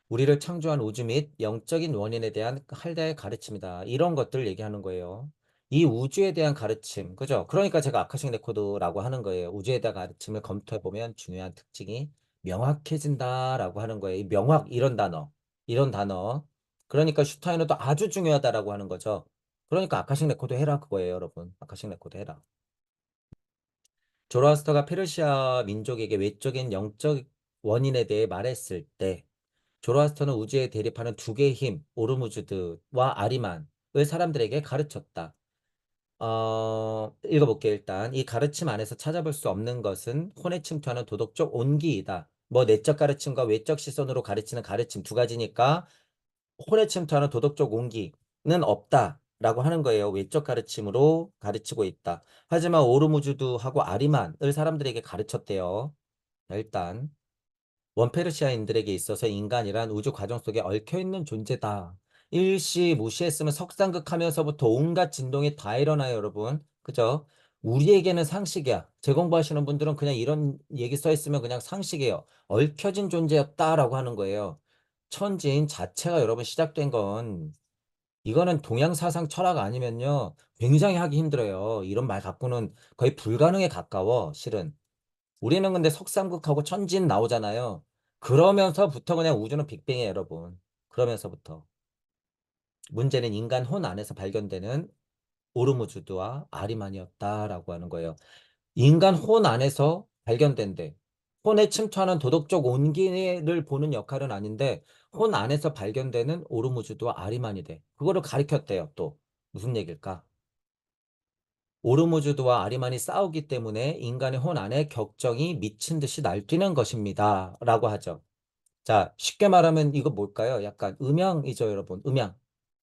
우리를 창조한 우주 및 영적인 원인에 대한 할다의 가르침이다. 이런 것들을 얘기하는 거예요. 이 우주에 대한 가르침, 그죠? 그러니까 제가 아카식 레코드라고 하는 거예요. 우주에 대한 가르침을 검토해 보면 중요한 특징이 명확해진다라고 하는 거예요. 이 명확 이런 단어, 이런 단어. 그러니까 슈타이너도 아주 중요하다라고 하는 거죠. 그러니까 아카식 레코드 해라 그거예요, 여러분. 아카식 레코드 해라. 조로아스터가 페르시아 민족에게 외적인 영적 원인에 대해 말했을 때 조로아스터는 우주에 대립하는 두 개의 힘, 오르무즈드와 아리만을 사람들에게 가르쳤다. 읽어볼게요, 일단. 이 가르침 안에서 찾아볼 수 없는 것은 혼에 침투하는 도덕적 온기이다. 뭐, 내적 가르침과 외적 시선으로 가르치는 가르침 두 가지니까 혼에 침투하는 도덕적 온기는 없다라고 하는 거예요. 외적 가르침으로 가르치고 있다. 하지만 오르무즈드하고 아리만을 사람들에게 가르쳤대요. 자, 일단. 원페르시아인들에게 있어서 인간이란 우주 과정 속에 얽혀있는 존재다. 일시 무시했으면 석상극 하면서부터 온갖 진동이 다 일어나요, 여러분. 그죠? 우리에게는 상식이야. 재공부하시는 분들은 그냥 이런 얘기 써 있으면 그냥 상식이에요. 얽혀진 존재였다라고 하는 거예요. 천지인 자체가 여러분 시작된 건 이거는 동양 사상 철학 아니면요. 굉장히 하기 힘들어요. 이런 말 갖고는 거의 불가능에 가까워, 실은. 우리는 근데 석삼국하고 천진 나오잖아요. 그러면서부터 그냥 우주는 빅뱅이에요, 여러분. 그러면서부터. 문제는 인간 혼 안에서 발견되는 오르무주드와 아리만이었다라고 하는 거예요. 인간 혼 안에서 발견된대. 혼에 침투하는 도덕적 온기를 보는 역할은 아닌데 혼 안에서 발견되는 오르무주드와 아리만이 돼. 그거를 가리켰대요, 또. 무슨 얘기일까? 오르무즈드와 아리만이 싸우기 때문에 인간의 혼 안에 격정이 미친 듯이 날뛰는 것입니다. 라고 하죠. 자, 쉽게 말하면 이거 뭘까요? 약간 음양이죠, 여러분. 음양.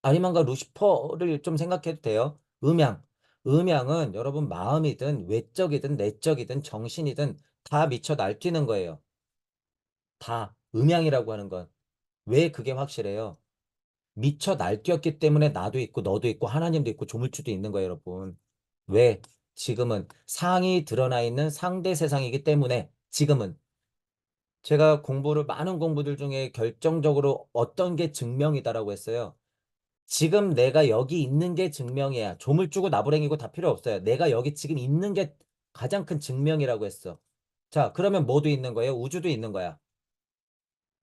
아리만과 루시퍼를 좀 생각해도 돼요. 음양. 음양은 여러분 마음이든 외적이든 내적이든 정신이든 다 미쳐 날뛰는 거예요. 다. 음양이라고 하는 건. 왜 그게 확실해요? 미쳐 날뛰었기 때문에 나도 있고 너도 있고 하나님도 있고 조물주도 있는 거예요, 여러분. 왜? 지금은 상이 드러나 있는 상대 세상이기 때문에 지금은 제가 공부를 많은 공부들 중에 결정적으로 어떤 게 증명이다라고 했어요. 지금 내가 여기 있는 게 증명이야. 조물주고 나부랭이고 다 필요 없어요. 내가 여기 지금 있는 게 가장 큰 증명이라고 했어. 자, 그러면 뭐도 있는 거예요? 우주도 있는 거야.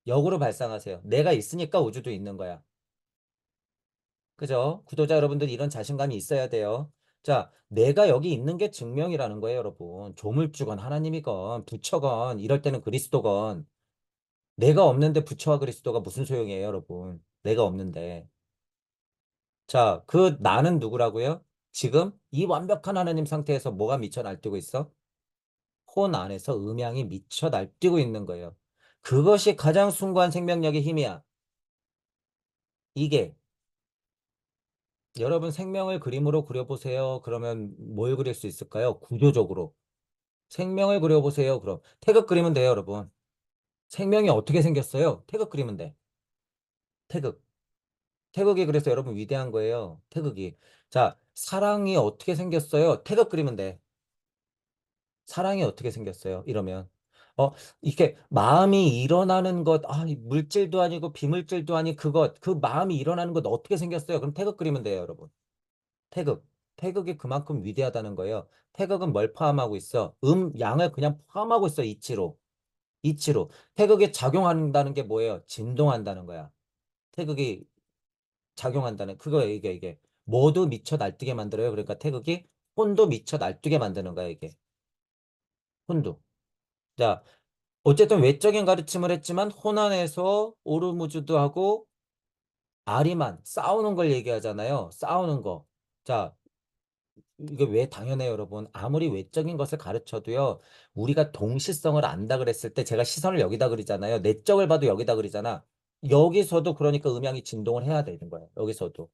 역으로 발상하세요. 내가 있으니까 우주도 있는 거야. 그죠? 구독자 여러분들 이런 자신감이 있어야 돼요. 자, 내가 여기 있는 게 증명이라는 거예요, 여러분. 조물주건 하나님이건 부처건 이럴 때는 그리스도건 내가 없는데 부처와 그리스도가 무슨 소용이에요, 여러분. 내가 없는데. 자, 그 나는 누구라고요? 지금 이 완벽한 하나님 상태에서 뭐가 미쳐 날뛰고 있어? 혼 안에서 음양이 미쳐 날뛰고 있는 거예요. 그것이 가장 숭고한 생명력의 힘이야. 이게 여러분 생명을 그림으로 그려보세요. 그러면 뭘 그릴 수 있을까요? 구조적으로. 생명을 그려보세요. 그럼 태극 그리면 돼요, 여러분. 생명이 어떻게 생겼어요? 태극 그리면 돼. 태극. 태극이 그래서 여러분 위대한 거예요. 태극이. 자, 사랑이 어떻게 생겼어요? 태극 그리면 돼. 사랑이 어떻게 생겼어요? 이러면. 어, 이렇게 마음이 일어나는 것, 이 물질도 아니고 비물질도 아닌 그것, 그 마음이 일어나는 것 어떻게 생겼어요? 그럼 태극 그리면 돼요, 여러분. 태극. 태극이 그만큼 위대하다는 거예요. 태극은 뭘 포함하고 있어? 양을 그냥 포함하고 있어, 이치로. 이치로. 태극이 작용한다는 게 뭐예요? 진동한다는 거야. 태극이 작용한다는, 이게. 모두 미쳐 날뛰게 만들어요. 그러니까 태극이 혼도 미쳐 날뛰게 만드는 거야, 이게. 혼도. 자, 어쨌든 외적인 가르침을 했지만 호난에서 오르무즈도 하고 아리만 싸우는 걸 얘기하잖아요. 싸우는 거. 자, 이게 왜 당연해요, 여러분. 아무리 외적인 것을 가르쳐도요. 우리가 동시성을 안다 그랬을 때 제가 시선을 여기다 그리잖아요. 내적을 봐도 여기다 그리잖아. 여기서도 그러니까 음향이 진동을 해야 되는 거예요. 여기서도.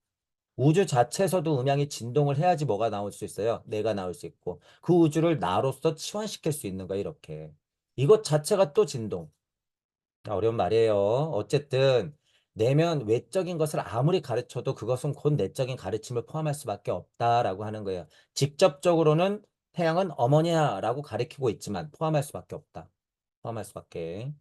우주 자체에서도 음향이 진동을 해야지 뭐가 나올 수 있어요. 내가 나올 수 있고. 그 우주를 나로서 치환시킬 수 있는 거야, 이렇게. 이것 자체가 또 진동. 어려운 말이에요. 어쨌든 내면 외적인 것을 아무리 가르쳐도 그것은 곧 내적인 가르침을 포함할 수밖에 없다라고 하는 거예요. 직접적으로는 태양은 어머니야라고 가리키고 있지만 포함할 수밖에 없다. 포함할 수밖에.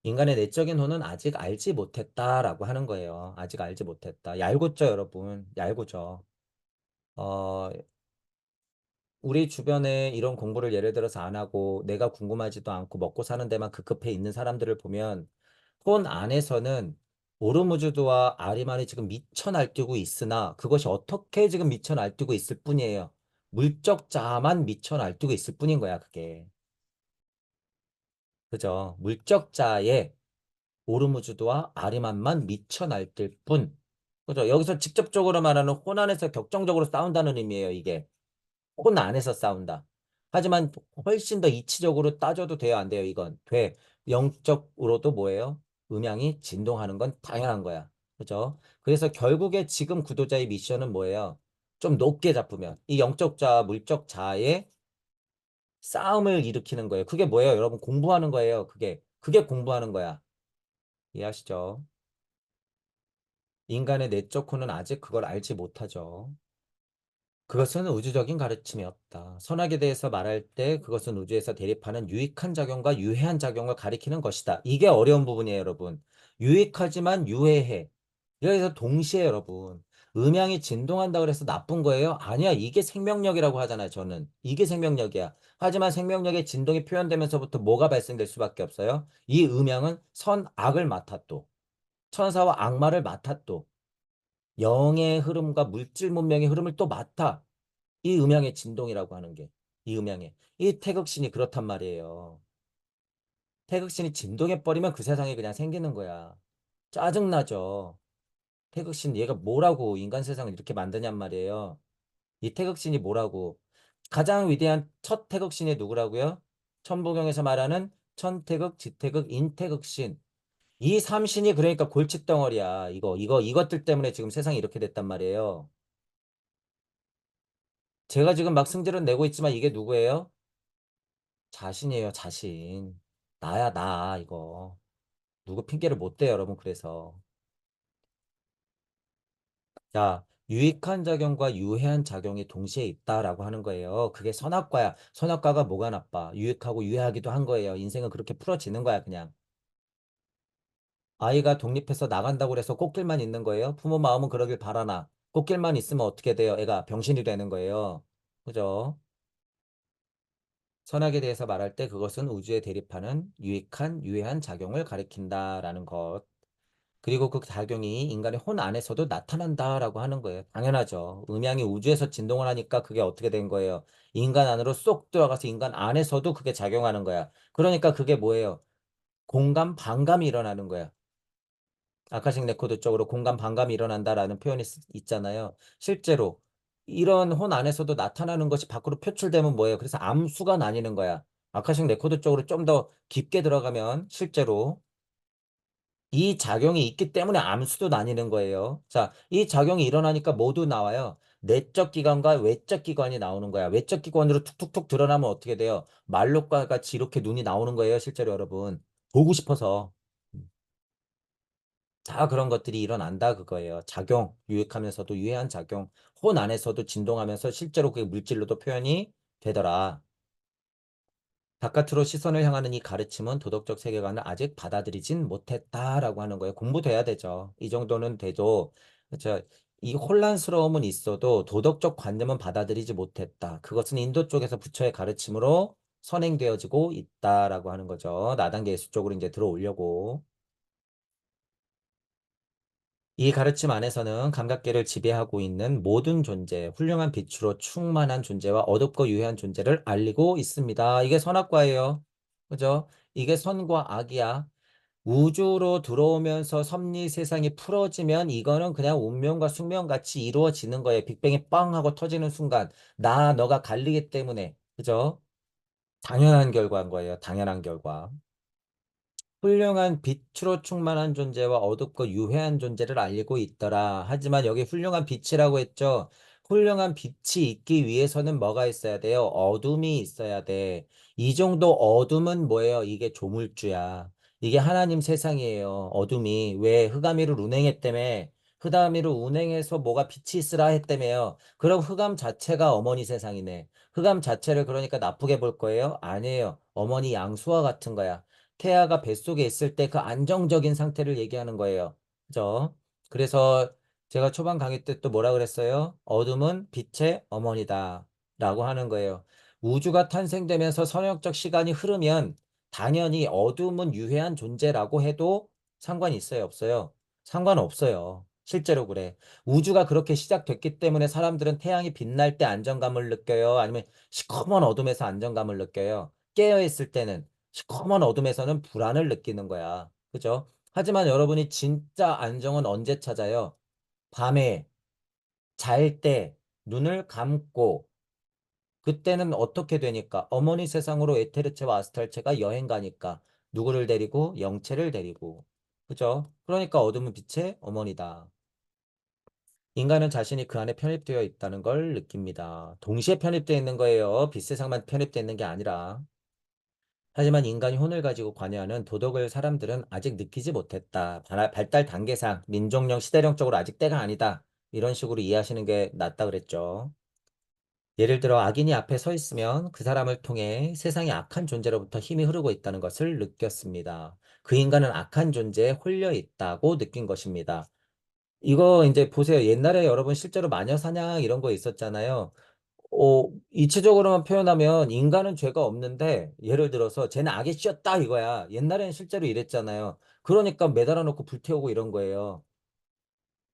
인간의 내적인 혼은 아직 알지 못했다라고 하는 거예요. 아직 알지 못했다. 얄궂죠, 여러분. 얄궂죠. 어, 우리 주변에 이런 공부를 예를 들어서 안 하고 내가 궁금하지도 않고 먹고 사는 데만 급급해 있는 사람들을 보면 폰 안에서는 오르무즈드와 아리만이 지금 미쳐 날뛰고 있으나 그것이 어떻게 지금 미쳐 날뛰고 있을 뿐이에요. 물적 자만 미쳐 날뛰고 있을 뿐인 거야, 그게. 그죠? 물적 자의 오르무즈드와 아리만만 미쳐 날뛸 뿐. 그죠? 여기서 직접적으로 말하는 호난에서 격정적으로 싸운다는 의미예요, 이게. 혼 안에서 싸운다. 하지만 훨씬 더 이치적으로 따져도 돼요, 안 돼요, 이건? 돼. 영적으로도 뭐예요? 음향이 진동하는 건 당연한 거야. 그죠? 그래서 결국에 지금 구도자의 미션은 뭐예요? 좀 높게 잡으면 이 영적 자와 물적 자의 싸움을 일으키는 거예요. 그게 뭐예요? 여러분 공부하는 거예요. 그게 공부하는 거야. 이해하시죠? 인간의 내적 혼은 아직 그걸 알지 못하죠. 그것은 우주적인 가르침이었다. 선악에 대해서 말할 때 그것은 우주에서 대립하는 유익한 작용과 유해한 작용을 가리키는 것이다. 이게 어려운 부분이에요, 여러분. 유익하지만 유해해. 그래서 동시에 여러분, 음향이 진동한다 그래서 나쁜 거예요? 아니야. 이게 생명력이라고 하잖아요, 저는. 이게 생명력이야. 하지만 생명력의 진동이 표현되면서부터 뭐가 발생될 수밖에 없어요? 이 음향은 선악을 맡아 또. 천사와 악마를 맡아 또. 영의 흐름과 물질 문명의 흐름을 또 맡아. 이 음향의 진동이라고 하는 게, 이 음향의. 이 태극신이 그렇단 말이에요. 태극신이 진동해버리면 그 세상이 그냥 생기는 거야. 짜증나죠. 태극신 얘가 뭐라고 인간 세상을 이렇게 만드냔 말이에요. 이 태극신이 뭐라고. 가장 위대한 첫 태극신이 누구라고요? 천부경에서 말하는 천태극, 지태극, 인태극신. 이 삼신이 그러니까 골칫덩어리야. 이것들 때문에 지금 세상이 이렇게 됐단 말이에요. 제가 지금 막 승질은 내고 있지만 이게 누구예요? 자신이에요, 자신. 나야, 나, 이거. 누구 핑계를 못 대요, 여러분, 그래서. 자, 유익한 작용과 유해한 작용이 동시에 있다라고 하는 거예요. 그게 선악과야. 선악과가 뭐가 나빠? 유익하고 유해하기도 한 거예요. 인생은 그렇게 풀어지는 거야, 그냥. 아이가 독립해서 나간다고 해서 꽃길만 있는 거예요. 부모 마음은 그러길 바라나. 꽃길만 있으면 어떻게 돼요? 애가 병신이 되는 거예요. 그죠? 선악에 대해서 말할 때 그것은 우주에 대립하는 유익한, 유해한 작용을 가리킨다라는 것. 그리고 그 작용이 인간의 혼 안에서도 나타난다라고 하는 거예요. 당연하죠. 음양이 우주에서 진동을 하니까 그게 어떻게 된 거예요? 인간 안으로 쏙 들어가서 인간 안에서도 그게 작용하는 거야. 그러니까 그게 뭐예요? 공감, 반감이 일어나는 거야. 아카식 레코드 쪽으로 공감, 반감이 일어난다라는 표현이 있잖아요. 실제로 이런 혼 안에서도 나타나는 것이 밖으로 표출되면 뭐예요? 그래서 암수가 나뉘는 거야. 아카식 레코드 쪽으로 좀 더 깊게 들어가면 실제로 이 작용이 있기 때문에 암수도 나뉘는 거예요. 자, 이 작용이 일어나니까 모두 나와요. 내적 기관과 외적 기관이 나오는 거야. 외적 기관으로 툭툭툭 드러나면 어떻게 돼요? 말록과 같이 이렇게 눈이 나오는 거예요. 실제로 여러분. 보고 싶어서. 다 그런 것들이 일어난다 그거예요. 작용, 유익하면서도 유해한 작용. 혼 안에서도 진동하면서 실제로 그게 물질로도 표현이 되더라. 바깥으로 시선을 향하는 이 가르침은 도덕적 세계관을 아직 받아들이진 못했다라고 하는 거예요. 공부돼야 되죠. 이 정도는 돼도, 그렇죠. 이 혼란스러움은 있어도 도덕적 관념은 받아들이지 못했다. 그것은 인도 쪽에서 부처의 가르침으로 선행되어지고 있다라고 하는 거죠. 나단계 예수 쪽으로 이제 들어오려고. 이 가르침 안에서는 감각계를 지배하고 있는 모든 존재, 훌륭한 빛으로 충만한 존재와 어둡고 유해한 존재를 알리고 있습니다. 이게 선악과예요. 그죠? 이게 선과 악이야. 우주로 들어오면서 섭리 세상이 풀어지면 이거는 그냥 운명과 숙명 같이 이루어지는 거예요. 빅뱅이 빵 하고 터지는 순간 나 너가 갈리기 때문에. 그죠? 당연한 결과인 거예요. 당연한 결과. 훌륭한 빛으로 충만한 존재와 어둡고 유해한 존재를 알리고 있더라. 하지만 여기 훌륭한 빛이라고 했죠. 훌륭한 빛이 있기 위해서는 뭐가 있어야 돼요? 어둠이 있어야 돼. 이 정도 어둠은 뭐예요? 이게 조물주야. 이게 하나님 세상이에요. 어둠이. 왜? 흑암이를 운행했다며. 흑암이를 운행해서 뭐가 빛이 있으라 했다며요. 그럼 흑암 자체가 어머니 세상이네. 흑암 자체를 그러니까 나쁘게 볼 거예요? 아니에요. 어머니 양수와 같은 거야. 태아가 뱃속에 있을 때 그 안정적인 상태를 얘기하는 거예요. 그죠? 그래서 제가 초반 강의 때 또 뭐라 그랬어요? 어둠은 빛의 어머니다. 라고 하는 거예요. 우주가 탄생되면서 선형적 시간이 흐르면 당연히 어둠은 유해한 존재라고 해도 상관이 있어요, 없어요? 상관없어요. 실제로 그래. 우주가 그렇게 시작됐기 때문에 사람들은 태양이 빛날 때 안정감을 느껴요? 아니면 시커먼 어둠에서 안정감을 느껴요? 깨어있을 때는. 시커먼 어둠에서는 불안을 느끼는 거야. 그죠? 하지만 여러분이 진짜 안정은 언제 찾아요? 밤에, 잘 때, 눈을 감고, 그때는 어떻게 되니까? 어머니 세상으로 에테르체와 아스탈체가 여행 가니까. 누구를 데리고? 영체를 데리고. 그죠? 그러니까 어둠은 빛의 어머니다. 인간은 자신이 그 안에 편입되어 있다는 걸 느낍니다. 동시에 편입되어 있는 거예요. 빛 세상만 편입되어 있는 게 아니라. 하지만 인간이 혼을 가지고 관여하는 도덕을 사람들은 아직 느끼지 못했다. 발달 단계상 민족령 시대령적으로 아직 때가 아니다. 이런 식으로 이해하시는 게 낫다 그랬죠. 예를 들어 악인이 앞에 서 있으면 그 사람을 통해 세상의 악한 존재로부터 힘이 흐르고 있다는 것을 느꼈습니다. 그 인간은 악한 존재에 홀려 있다고 느낀 것입니다. 이거 이제 보세요. 옛날에 여러분 실제로 마녀 사냥 이런 거 있었잖아요. 이치적으로만 표현하면 인간은 죄가 없는데 예를 들어서 쟤는 악에 씌었다 이거야. 옛날에는 실제로 이랬잖아요. 그러니까 매달아 놓고 불태우고 이런 거예요.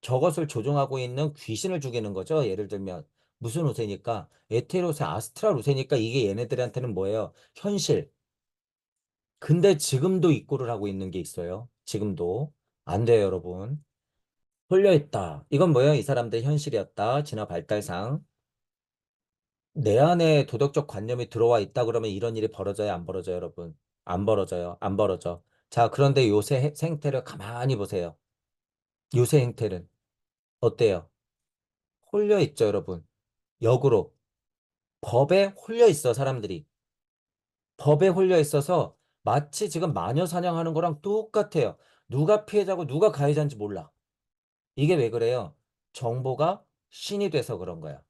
저것을 조종하고 있는 귀신을 죽이는 거죠. 예를 들면 무슨 우세니까 에테로세 아스트랄 우세니까 이게 얘네들한테는 뭐예요? 현실. 근데 지금도 입고를 하고 있는 게 있어요. 지금도. 안 돼요, 여러분. 홀려 있다. 이건 뭐예요? 이 사람들 현실이었다. 진화 발달상. 내 안에 도덕적 관념이 들어와 있다 그러면 이런 일이 벌어져요, 안 벌어져요, 여러분? 안 벌어져요. 안 벌어져. 자, 그런데 요새 생태를 가만히 보세요. 요새 행태는 어때요? 홀려 있죠, 여러분. 역으로 법에 홀려 있어, 사람들이. 법에 홀려 있어서 마치 지금 마녀 사냥하는 거랑 똑같아요. 누가 피해자고 누가 가해자인지 몰라. 이게 왜 그래요? 정보가 신이 돼서 그런 거야.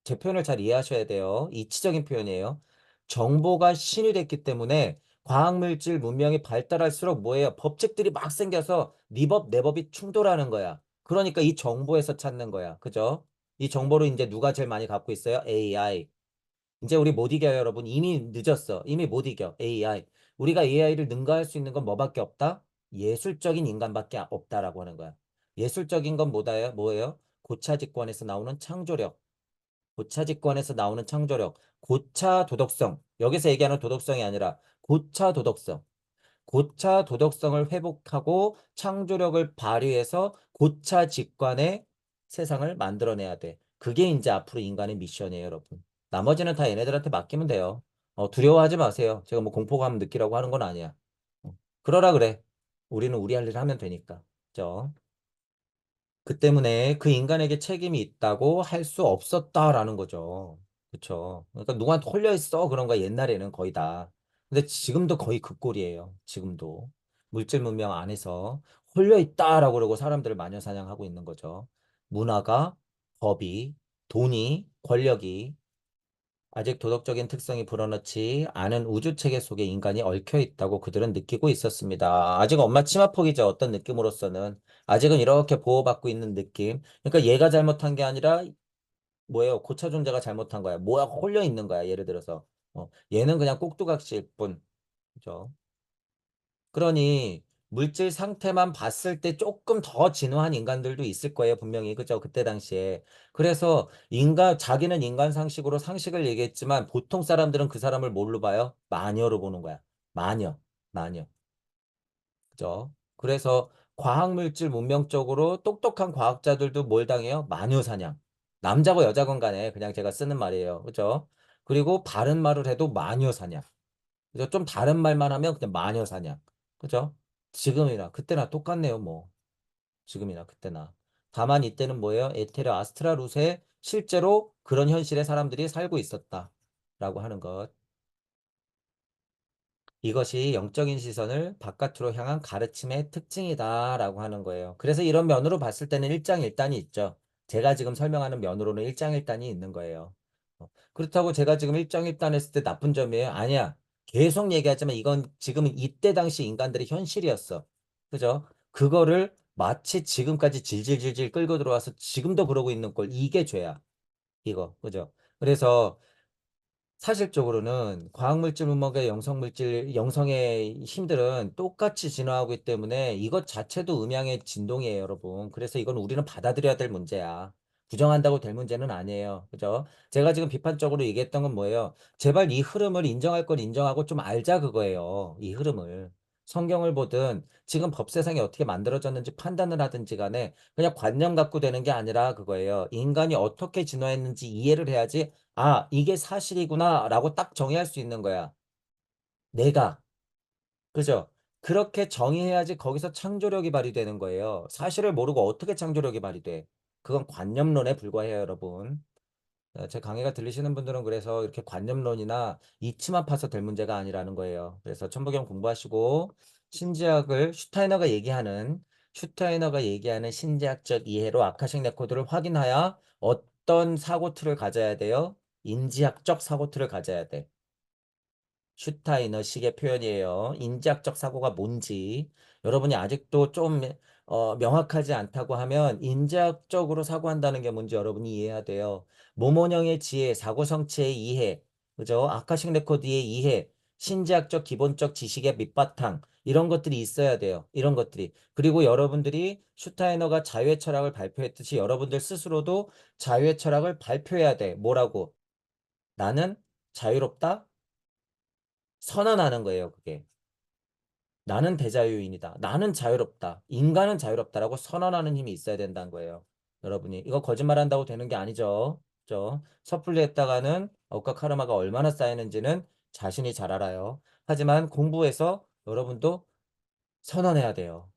제 표현을 잘 이해하셔야 돼요. 이치적인 표현이에요. 정보가 신이 됐기 때문에 과학물질 문명이 발달할수록 뭐예요? 법칙들이 막 생겨서 네 법, 내 법이 충돌하는 거야. 그러니까 이 정보에서 찾는 거야. 그죠? 이 정보를 이제 누가 제일 많이 갖고 있어요? AI. 이제 우리 못 이겨요, 여러분. 이미 늦었어. 이미 못 이겨. AI. 우리가 AI를 능가할 수 있는 건 뭐밖에 없다? 예술적인 인간밖에 없다라고 하는 거야. 예술적인 건 뭐예요? 고차직권에서 나오는 창조력. 고차직권에서 나오는 창조력, 고차 도덕성. 여기서 얘기하는 도덕성이 아니라 고차 도덕성. 고차 도덕성을 회복하고 창조력을 발휘해서 고차 직관의 세상을 만들어내야 돼. 그게 이제 앞으로 인간의 미션이에요, 여러분. 나머지는 다 얘네들한테 맡기면 돼요. 두려워하지 마세요. 제가 뭐 공포감 느끼라고 하는 건 아니야. 그러라 그래. 우리는 우리 할 일을 하면 되니까. 그죠? 그 때문에 그 인간에게 책임이 있다고 할 수 없었다라는 거죠. 그쵸. 그러니까 누구한테 홀려 있어 그런 거야 옛날에는 거의 다. 근데 지금도 거의 그 꼴이에요. 지금도. 물질 문명 안에서 홀려 있다라고 그러고 사람들을 마녀 사냥하고 있는 거죠. 문화가, 법이, 돈이, 권력이. 아직 도덕적인 특성이 불어넣지 않은 우주 체계 속에 인간이 얽혀 있다고 그들은 느끼고 있었습니다. 아직 엄마 치마폭이죠. 어떤 느낌으로서는. 아직은 이렇게 보호받고 있는 느낌. 그러니까 얘가 잘못한 게 아니라 뭐예요? 고차 존재가 잘못한 거야. 뭐야? 홀려 있는 거야. 예를 들어서. 얘는 그냥 꼭두각시일 뿐. 그죠? 그러니 물질 상태만 봤을 때 조금 더 진화한 인간들도 있을 거예요, 분명히. 그죠? 그때 당시에. 그래서 자기는 인간 상식으로 상식을 얘기했지만 보통 사람들은 그 사람을 뭘로 봐요? 마녀로 보는 거야. 마녀, 마녀. 그죠? 그래서 과학물질 문명적으로 똑똑한 과학자들도 뭘 당해요? 마녀 사냥. 남자고 여자건 간에 그냥 제가 쓰는 말이에요. 그죠? 그리고 바른 말을 해도 마녀 사냥. 그죠? 좀 다른 말만 하면 그냥 마녀 사냥. 그죠? 지금이나 그때나 똑같네요, 뭐. 지금이나 그때나. 다만 이때는 뭐예요? 에테르 아스트라루스에 실제로 그런 현실의 사람들이 살고 있었다라고 하는 것. 이것이 영적인 시선을 바깥으로 향한 가르침의 특징이다라고 하는 거예요. 그래서 이런 면으로 봤을 때는 일장일단이 있죠. 제가 지금 설명하는 면으로는 일장일단이 있는 거예요. 그렇다고 제가 지금 일장일단 했을 때 나쁜 점이에요? 아니야. 계속 얘기하지만 이건 지금 이때 당시 인간들의 현실이었어. 그죠? 그거를 마치 지금까지 질질질질 끌고 들어와서 지금도 그러고 있는 걸 이게 죄야. 이거. 그죠? 그래서 사실적으로는 과학물질 문명과 영성물질, 영성의 힘들은 똑같이 진화하고 있기 때문에 이것 자체도 음양의 진동이에요, 여러분. 그래서 이건 우리는 받아들여야 될 문제야. 부정한다고 될 문제는 아니에요. 그죠? 제가 지금 비판적으로 얘기했던 건 뭐예요? 제발 이 흐름을 인정할 건 인정하고 좀 알자 그거예요. 이 흐름을. 성경을 보든 지금 법 세상이 어떻게 만들어졌는지 판단을 하든지 간에 그냥 관념 갖고 되는 게 아니라 그거예요. 인간이 어떻게 진화했는지 이해를 해야지 아, 이게 사실이구나, 라고 딱 정의할 수 있는 거야. 내가. 그죠? 그렇게 정의해야지 거기서 창조력이 발휘되는 거예요. 사실을 모르고 어떻게 창조력이 발휘돼? 그건 관념론에 불과해요, 여러분. 제 강의가 들리시는 분들은 그래서 이렇게 관념론이나 이치만 파서 될 문제가 아니라는 거예요. 그래서 천부경 공부하시고 신지학을 슈타이너가 얘기하는 신지학적 이해로 아카식 레코드를 확인하여 어떤 사고 틀을 가져야 돼요? 인지학적 사고 틀을 가져야 돼. 슈타이너식의 표현이에요. 인지학적 사고가 뭔지 여러분이 아직도 좀 명확하지 않다고 하면 인지학적으로 사고한다는 게 뭔지 여러분이 이해해야 돼요. 모모형의 지혜, 사고 성체의 이해, 그죠? 아카식 레코드의 이해, 신지학적 기본적 지식의 밑바탕 이런 것들이 있어야 돼요. 이런 것들이. 그리고 여러분들이 슈타이너가 자유의 철학을 발표했듯이 여러분들 스스로도 자유의 철학을 발표해야 돼. 뭐라고? 나는 자유롭다? 선언하는 거예요, 그게. 나는 대자유인이다. 나는 자유롭다. 인간은 자유롭다라고 선언하는 힘이 있어야 된다는 거예요. 여러분이. 이거 거짓말한다고 되는 게 아니죠. 그죠? 섣불리 했다가는 억과 카르마가 얼마나 쌓이는지는 자신이 잘 알아요. 하지만 공부해서 여러분도 선언해야 돼요.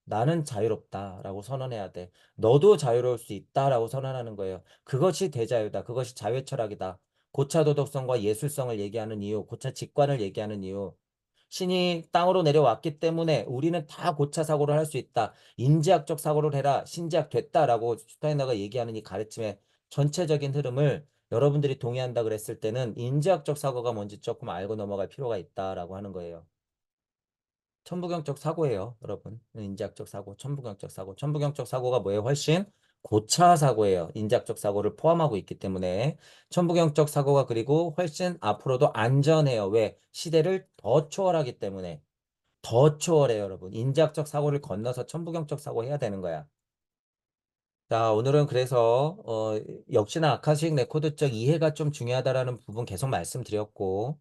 나는 자유롭다라고 선언해야 돼. 너도 자유로울 수 있다라고 선언하는 거예요. 그것이 대자유다. 그것이 자유의 철학이다. 고차 도덕성과 예술성을 얘기하는 이유, 고차 직관을 얘기하는 이유. 신이 땅으로 내려왔기 때문에 우리는 다 고차 사고를 할 수 있다. 인지학적 사고를 해라. 신지학 됐다라고 슈타이너가 얘기하는 이 가르침의 전체적인 흐름을 여러분들이 동의한다 그랬을 때는 인지학적 사고가 뭔지 조금 알고 넘어갈 필요가 있다라고 하는 거예요. 천부경적 사고예요, 여러분. 인지학적 사고, 천부경적 사고. 천부경적 사고가 뭐예요? 훨씬 고차 사고예요. 인지학적 사고를 포함하고 있기 때문에 천부경적 사고가 그리고 훨씬 앞으로도 안전해요. 왜? 시대를 더 초월하기 때문에 더 초월해요, 여러분. 인지학적 사고를 건너서 천부경적 사고 해야 되는 거야. 자, 오늘은 그래서 역시나 아카식 레코드적 이해가 좀 중요하다라는 부분 계속 말씀드렸고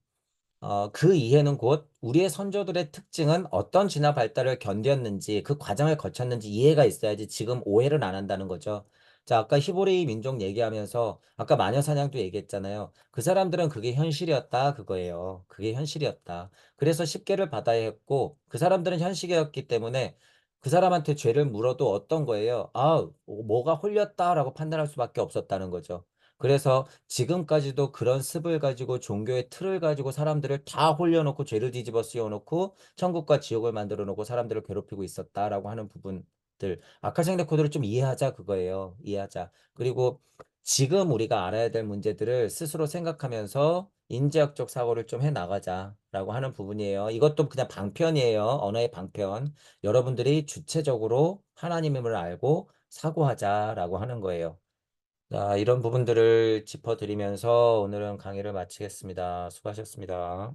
그 이해는 곧 우리의 선조들의 특징은 어떤 진화 발달을 견뎠는지 그 과정을 거쳤는지 이해가 있어야지 지금 오해를 안 한다는 거죠. 자, 아까 히보리 민족 얘기하면서 아까 마녀 사냥도 얘기했잖아요. 그 사람들은 그게 현실이었다 그거예요. 그게 현실이었다. 그래서 십계를 받아야 했고 그 사람들은 현실이었기 때문에 그 사람한테 죄를 물어도 어떤 거예요? 아, 뭐가 홀렸다라고 판단할 수밖에 없었다는 거죠. 그래서 지금까지도 그런 습을 가지고 종교의 틀을 가지고 사람들을 다 홀려놓고 죄를 뒤집어 씌워놓고 천국과 지옥을 만들어 놓고 사람들을 괴롭히고 있었다라고 하는 부분들. 아카생 레코드를 좀 이해하자 그거예요. 이해하자. 그리고 지금 우리가 알아야 될 문제들을 스스로 생각하면서 인지학적 사고를 좀 해 나가자라고 하는 부분이에요. 이것도 그냥 방편이에요. 언어의 방편. 여러분들이 주체적으로 하나님임을 알고 사고하자라고 하는 거예요. 자, 이런 부분들을 짚어드리면서 오늘은 강의를 마치겠습니다. 수고하셨습니다.